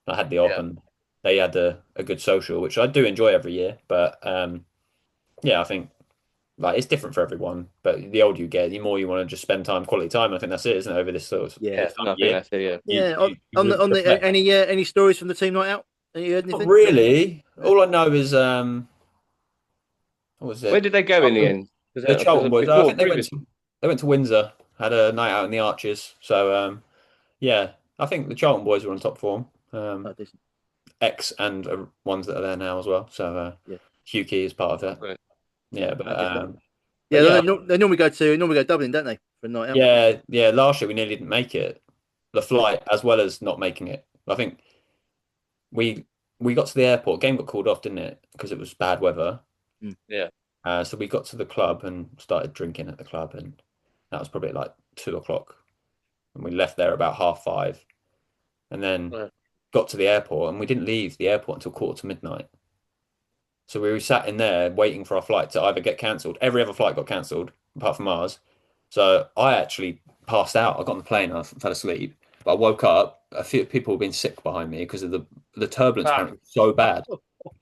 I had the op Yeah. and they had a good social, which I do enjoy every year. But yeah, I think like it's different for everyone. But the older you get, the more you want to just spend quality time. I think that's it, isn't it? Over this sort of Yeah. time No, I of think year. that's it. Yeah. yeah. You On the reflect. any stories from the team night out? Have you heard Not anything? really. All I know is what was Where it? did they go in the end? The Charlton boys. I think Previous. they went to Windsor, had a night out in the Arches. So yeah, I think the Charlton boys were on top form. Oh, decent. X and ones that are there now as well. So Yeah. Hugh Key is part of that. Right. Yeah, but Yeah, yeah, they normally go Dublin, don't they, for a night out? yeah. Last year we nearly didn't make it, the flight as well as not making it. I think we got to the airport. Game got called off, didn't it? Because it was bad weather. Yeah. So we got to the club and started drinking at the club, and that was probably at like 2 o'clock. And we left there about 5:30, and then Right. got to the airport, and we didn't leave the airport until 1:45. So we were sat in there waiting for our flight to either get cancelled. Every other flight got cancelled apart from ours. So I actually passed out. I got on the plane and I fell asleep. But I woke up. A few people had been sick behind me because of the turbulence apparently was so bad.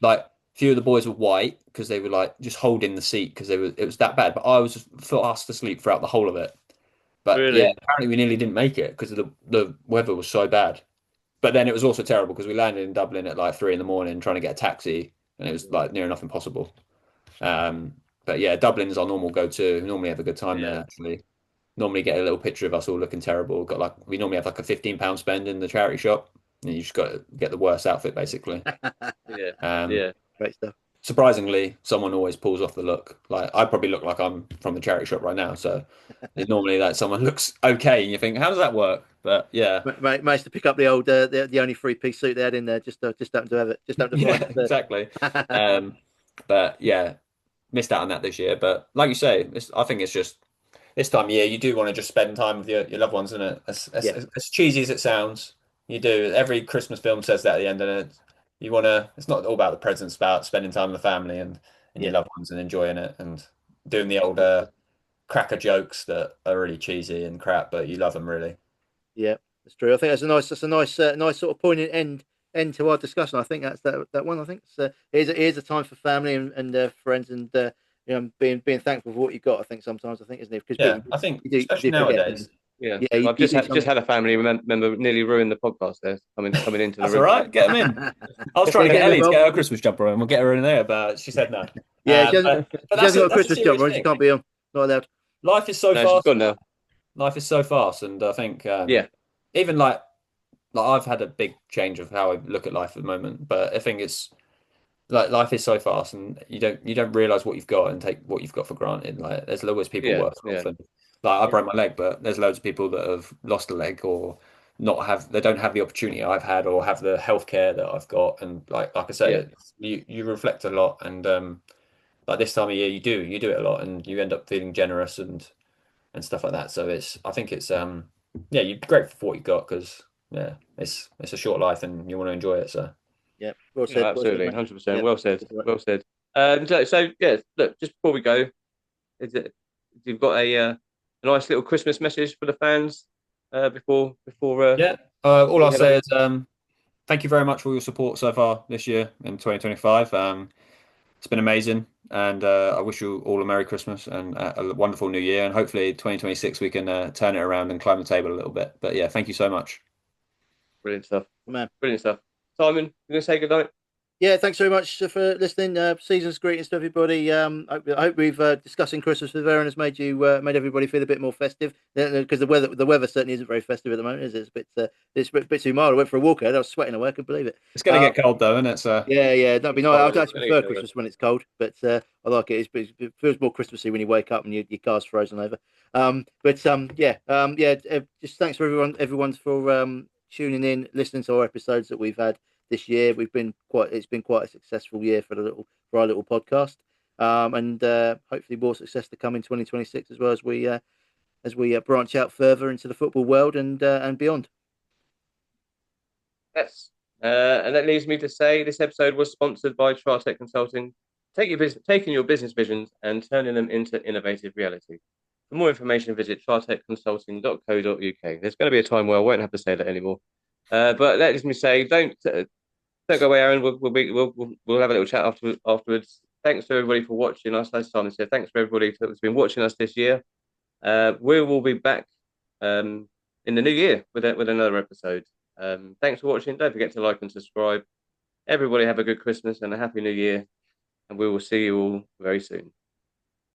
Like a few of the boys were white because they were like just holding the seat because it was that bad. But I was just fast asleep throughout the whole of it. But Really? yeah, apparently we nearly didn't make it because of the weather was so bad. But then it was also terrible because we landed in Dublin at like 3 in the morning trying to get a taxi, and it was like near enough impossible. But yeah, Dublin's our normal go-to. We normally have a good time there, actually. Normally get a little picture of us all looking terrible. We normally have like a £15 spend in the charity shop, and you just got to get the worst outfit basically. Yeah. Yeah. Great stuff. Surprisingly, someone always pulls off the look. Like I probably look like I'm from the charity shop right now, so it's normally like someone looks okay, and you think, how does that work? But yeah, Managed to pick up the old the only 3-piece suit they had in there. Just happened to have it. Just happened to yeah, find it. exactly. But yeah, missed out on that this year. But like you say, I think it's just this time of year you do want to just spend time with your loved ones, isn't it? As cheesy as it sounds, you do. Every Christmas film says that at the end, and you want to. It's not all about the presents, it's about spending time with the family and your loved ones and enjoying it and doing the old cracker jokes that are really cheesy and crap, but you love them really. Yeah, that's true. I think that's a nice sort of poignant end to our discussion. I think that's that one. I think here's a time for family and friends and being thankful for what you've got. I think sometimes isn't it? Because I think you especially do forget, nowadays. Yeah. Yeah, I've just had a family member nearly ruin the podcast there coming into the That's room. all right. Get them in. I was trying to get Ellie to get her Christmas jumper on. We'll get her in there, but she said no. Yeah, she but hasn't got a that's Christmas serious jumper. She thing. can't be on. Not allowed. Life is so No, she's fast. gone now. Life is so fast, and I think even like I've had a big change of how I look at life at the moment. But I think it's like life is so fast, and you don't realize what you've got and take what you've got for granted. Like there's always people worse off, and like I broke my leg, but there's loads of people that have lost a leg or they don't have the opportunity I've had or have the healthcare that I've got. And like I say, you reflect a lot, and like this time of year, you do it a lot, and you end up feeling generous and stuff like that. So I think it's you're grateful for what you got, because it's a short life and you want to enjoy it. So Yeah, well No, said. absolutely, Well said, 100%. mate. Well said. Good work. Well said. So yeah, look, just before we go, is it you've got a nice little Christmas message for the fans before yeah, all we I'll head say off? is thank you very much for all your support so far this year in 2025. It's been amazing, and I wish you all a Merry Christmas and a wonderful New Year. And hopefully, 2026 we can turn it around and climb the table a little bit. But yeah, thank you so much. Brilliant stuff. Man. Brilliant stuff. Simon, you gonna say good night? Yeah, thanks very much for listening. Season's greetings to everybody. I hope we've discussing Christmas with Aaron has made you made everybody feel a bit more festive, because the weather certainly isn't very festive at the moment, is it? It's a bit too mild. I went for a walk out. I was sweating away. I couldn't believe it. It's going to get cold though, isn't it? So Yeah, that'd be nice. Oh, I'd it's actually gonna prefer get Christmas when it's cold, but I like it. It feels more Christmassy when you wake up and your car's frozen over. Just thanks for everyone for tuning in, listening to our episodes that we've had this year. It's been quite a successful year for our little podcast, and hopefully more success to come in 2026 as well, as we branch out further into the football world and beyond. Yes. And that leaves me to say this episode was sponsored by Tritech Consulting, taking your business visions and turning them into innovative reality. For more information, visit tritechconsulting.co.uk. There's going to be a time where I won't have to say that anymore. But that leaves me to say, don't go away, Aaron. We'll have a little chat afterwards. Thanks to everybody for watching us. As Simon said, thanks for everybody that's been watching us this year. We will be back in the new year with another episode. Thanks for watching. Don't forget to like and subscribe. Everybody have a good Christmas and a happy new year, and we will see you all very soon.